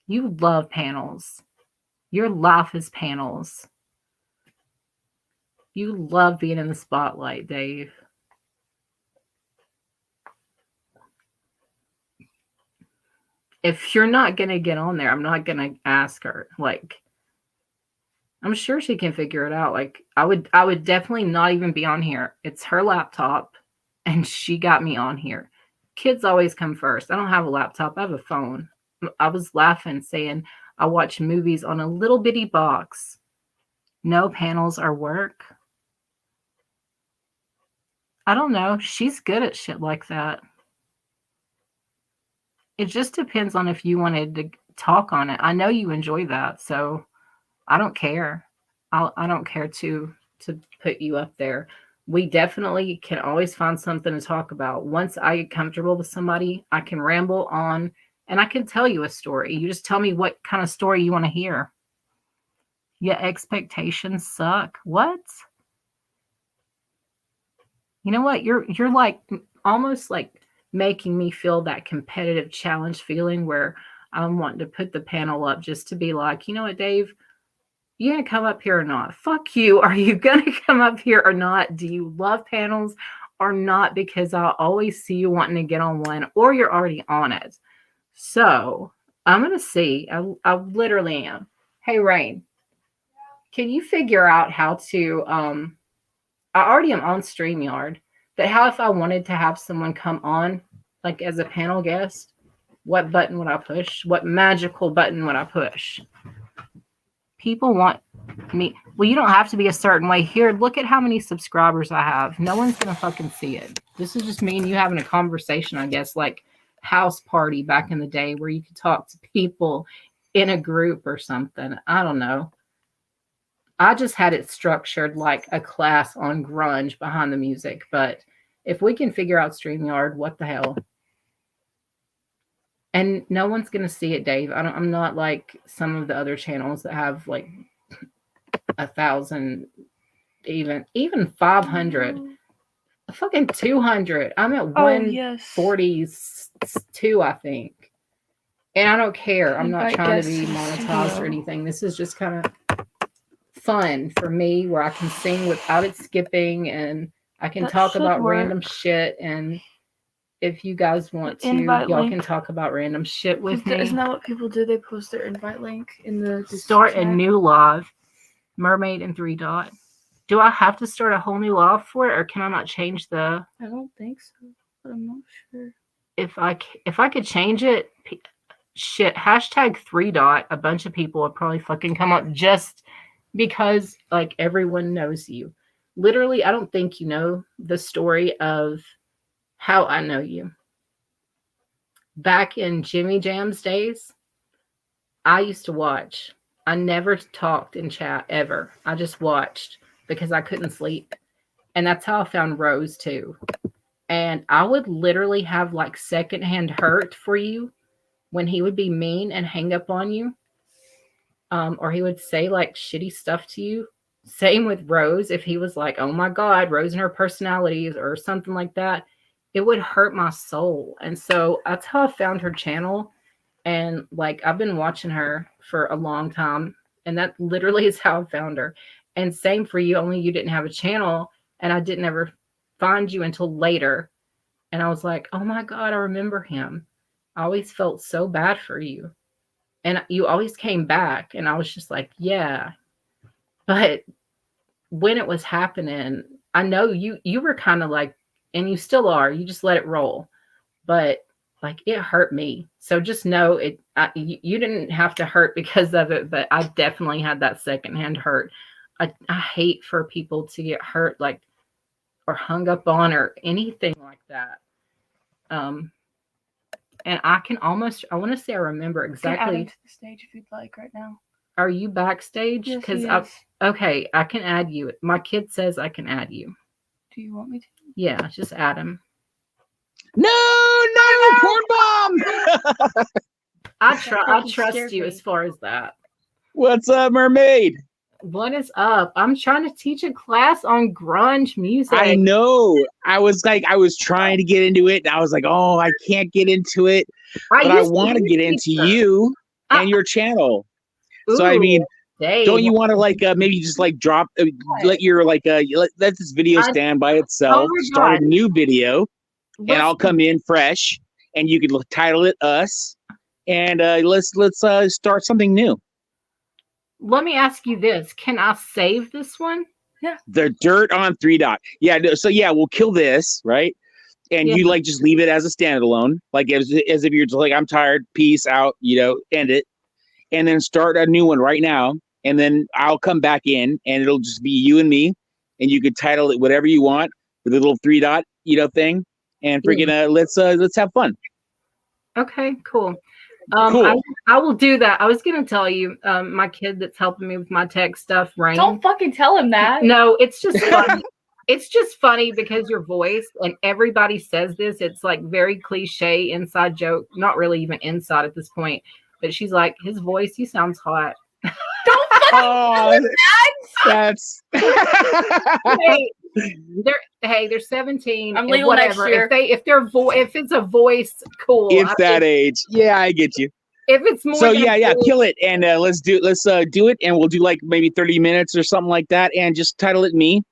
You love panels. Your life is panels. You love being in the spotlight, Dave. If you're not going to get on there, I'm not going to ask her. Like, I'm sure she can figure it out. Like, I would definitely not even be on here. It's her laptop and she got me on here. Kids always come first. I don't have a laptop. I have a phone. I was laughing saying I watch movies on a little bitty box. No panels or work. I don't know. She's good at shit like that. It just depends on if you wanted to talk on it. I know you enjoy that, so I don't care. I don't care to put you up there. We definitely can always find something to talk about. Once I get comfortable with somebody, I can ramble on and I can tell you a story. You just tell me what kind of story you want to hear. Yeah, expectations suck. What? You know what? You're like almost like making me feel that competitive challenge feeling where I'm wanting to put the panel up just to be like, you know what, Dave, you gonna come up here or not? Fuck you. Are you gonna come up here or not? Do you love panels or not? Because I always see you wanting to get on one or you're already on it. So I'm gonna see. I literally am. Hey Rain, can you figure out how to I already am on StreamYard, but how if I wanted to have someone come on like as a panel guest, what button would I push? What magical button would I push? People want me. Well, you don't have to be a certain way. Here, look at how many subscribers I have. No one's gonna fucking see it. This is just me and you having a conversation, I guess, like house party back in the day where you could talk to people in a group or something. I don't know. I just had it structured like a class on grunge behind the music, but if we can figure out StreamYard, what the hell? And no one's gonna see it, Dave. I'm not like some of the other channels that have like 1,000, even 500, fucking 200. I'm at Oh yes. 142, I think. And I don't care. I'm not Invite trying to guests be to the monetized or studio. anything. This is just kind of fun for me where I can sing without it skipping and I can That talk should about work. random shit. And if you guys want to, Invite y'all link. can talk about random shit with me. Isn't that what people do? They post their invite link in the Start chat? a new live. Mermaid and 3 Dot. Do I have to start a whole new live for it, or can I not change the? I don't think so, but I'm not sure. If I could change it, shit. Hashtag 3 Dot. A bunch of people would probably fucking come up just because like everyone knows you. Literally, I don't think you know the story of how I know you. Back in Jimmy Jam's days, I used to watch. I never talked in chat ever. I just watched because I couldn't sleep. And that's how I found Rose too. And I would literally have like secondhand hurt for you when he would be mean and hang up on you. Or he would say like shitty stuff to you. Same with Rose. If he was like, oh my God, Rose and her personalities or something like that, it would hurt my soul. And so that's how I found her channel. And like I've been watching her for a long time. And that literally is how I found her. And same for you, only you didn't have a channel and I didn't ever find you until later. And I was like, oh my God, I remember him. I always felt so bad for you. And you always came back. And I was just like, yeah. But when it was happening, I know you were kind of like, and you still are, you just let it roll. But like it hurt me. So just know it. You didn't have to hurt because of it, but I definitely had that secondhand hurt. I hate for people to get hurt like or hung up on or anything like that. And I can almost, I want to say I remember exactly. You can add him to the stage if you'd like right now. Are you backstage? Yes, he Because is. okay, I can add you. My kid says I can add you. Do you want me to? Yeah, just add him. No, corn bomb. I fucking trust scared you me. as far as that. What's up, mermaid? What is up? I'm trying to teach a class on grunge music. I know. I was trying to get into it, and I was like, oh, I can't get into it, but I want to get into you and your channel. So I mean, Dave, don't you want to like maybe just like drop let your like let this video stand by itself, start a new video, and I'll come in fresh, and you can title it Us, and let's start something new. Let me ask you this: can I save this one? Yeah. The dirt on 3 dot. Yeah. So yeah, we'll kill this, right? And you like just leave it as a standalone, like as if you're just like, I'm tired, peace out, end it, and then start a new one right now. And then I'll come back in, and it'll just be you and me, and you could title it whatever you want with a little 3 dot, thing, and freaking let's have fun. Okay, cool. Cool. I will do that. I was gonna tell you, my kid that's helping me with my tech stuff, Rain. Don't fucking tell him that. No, it's just funny. It's just funny because your voice, and everybody says this, it's like very cliche inside joke, not really even inside at this point. But she's like, his voice, he sounds hot. Don't fucking tell him that. They're 17. I'm and legal whatever. next year. If it's a voice, cool. It's that age. Yeah, I get you. If it's more, so yeah, kill it, and let's do it, and we'll do like maybe 30 minutes or something like that, and just title it me,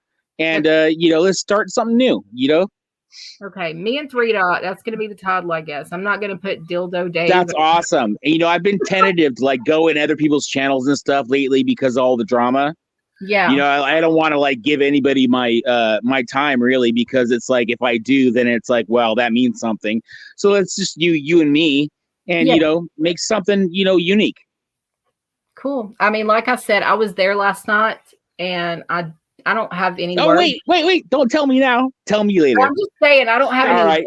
and let's start something new. Okay, me and 3 dot. That's gonna be the title, I guess. I'm not gonna put Dildo Dave. That's awesome. And, I've been tentative to like go in other people's channels and stuff lately because of all the drama. Yeah. I don't want to like give anybody my my time really, because it's like if I do, then it's like, well, that means something. So let's just you and me, and make something unique. Cool. I mean, like I said, I was there last night, and I don't have any. Oh words. wait! Don't tell me now. Tell me later. I'm just saying I don't have any. All right.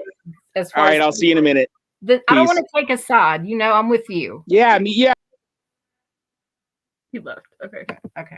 As far All right. I'll see you in a minute. I don't want to take a side. I'm with you. Yeah. Me. Yeah. He left. Okay. Okay.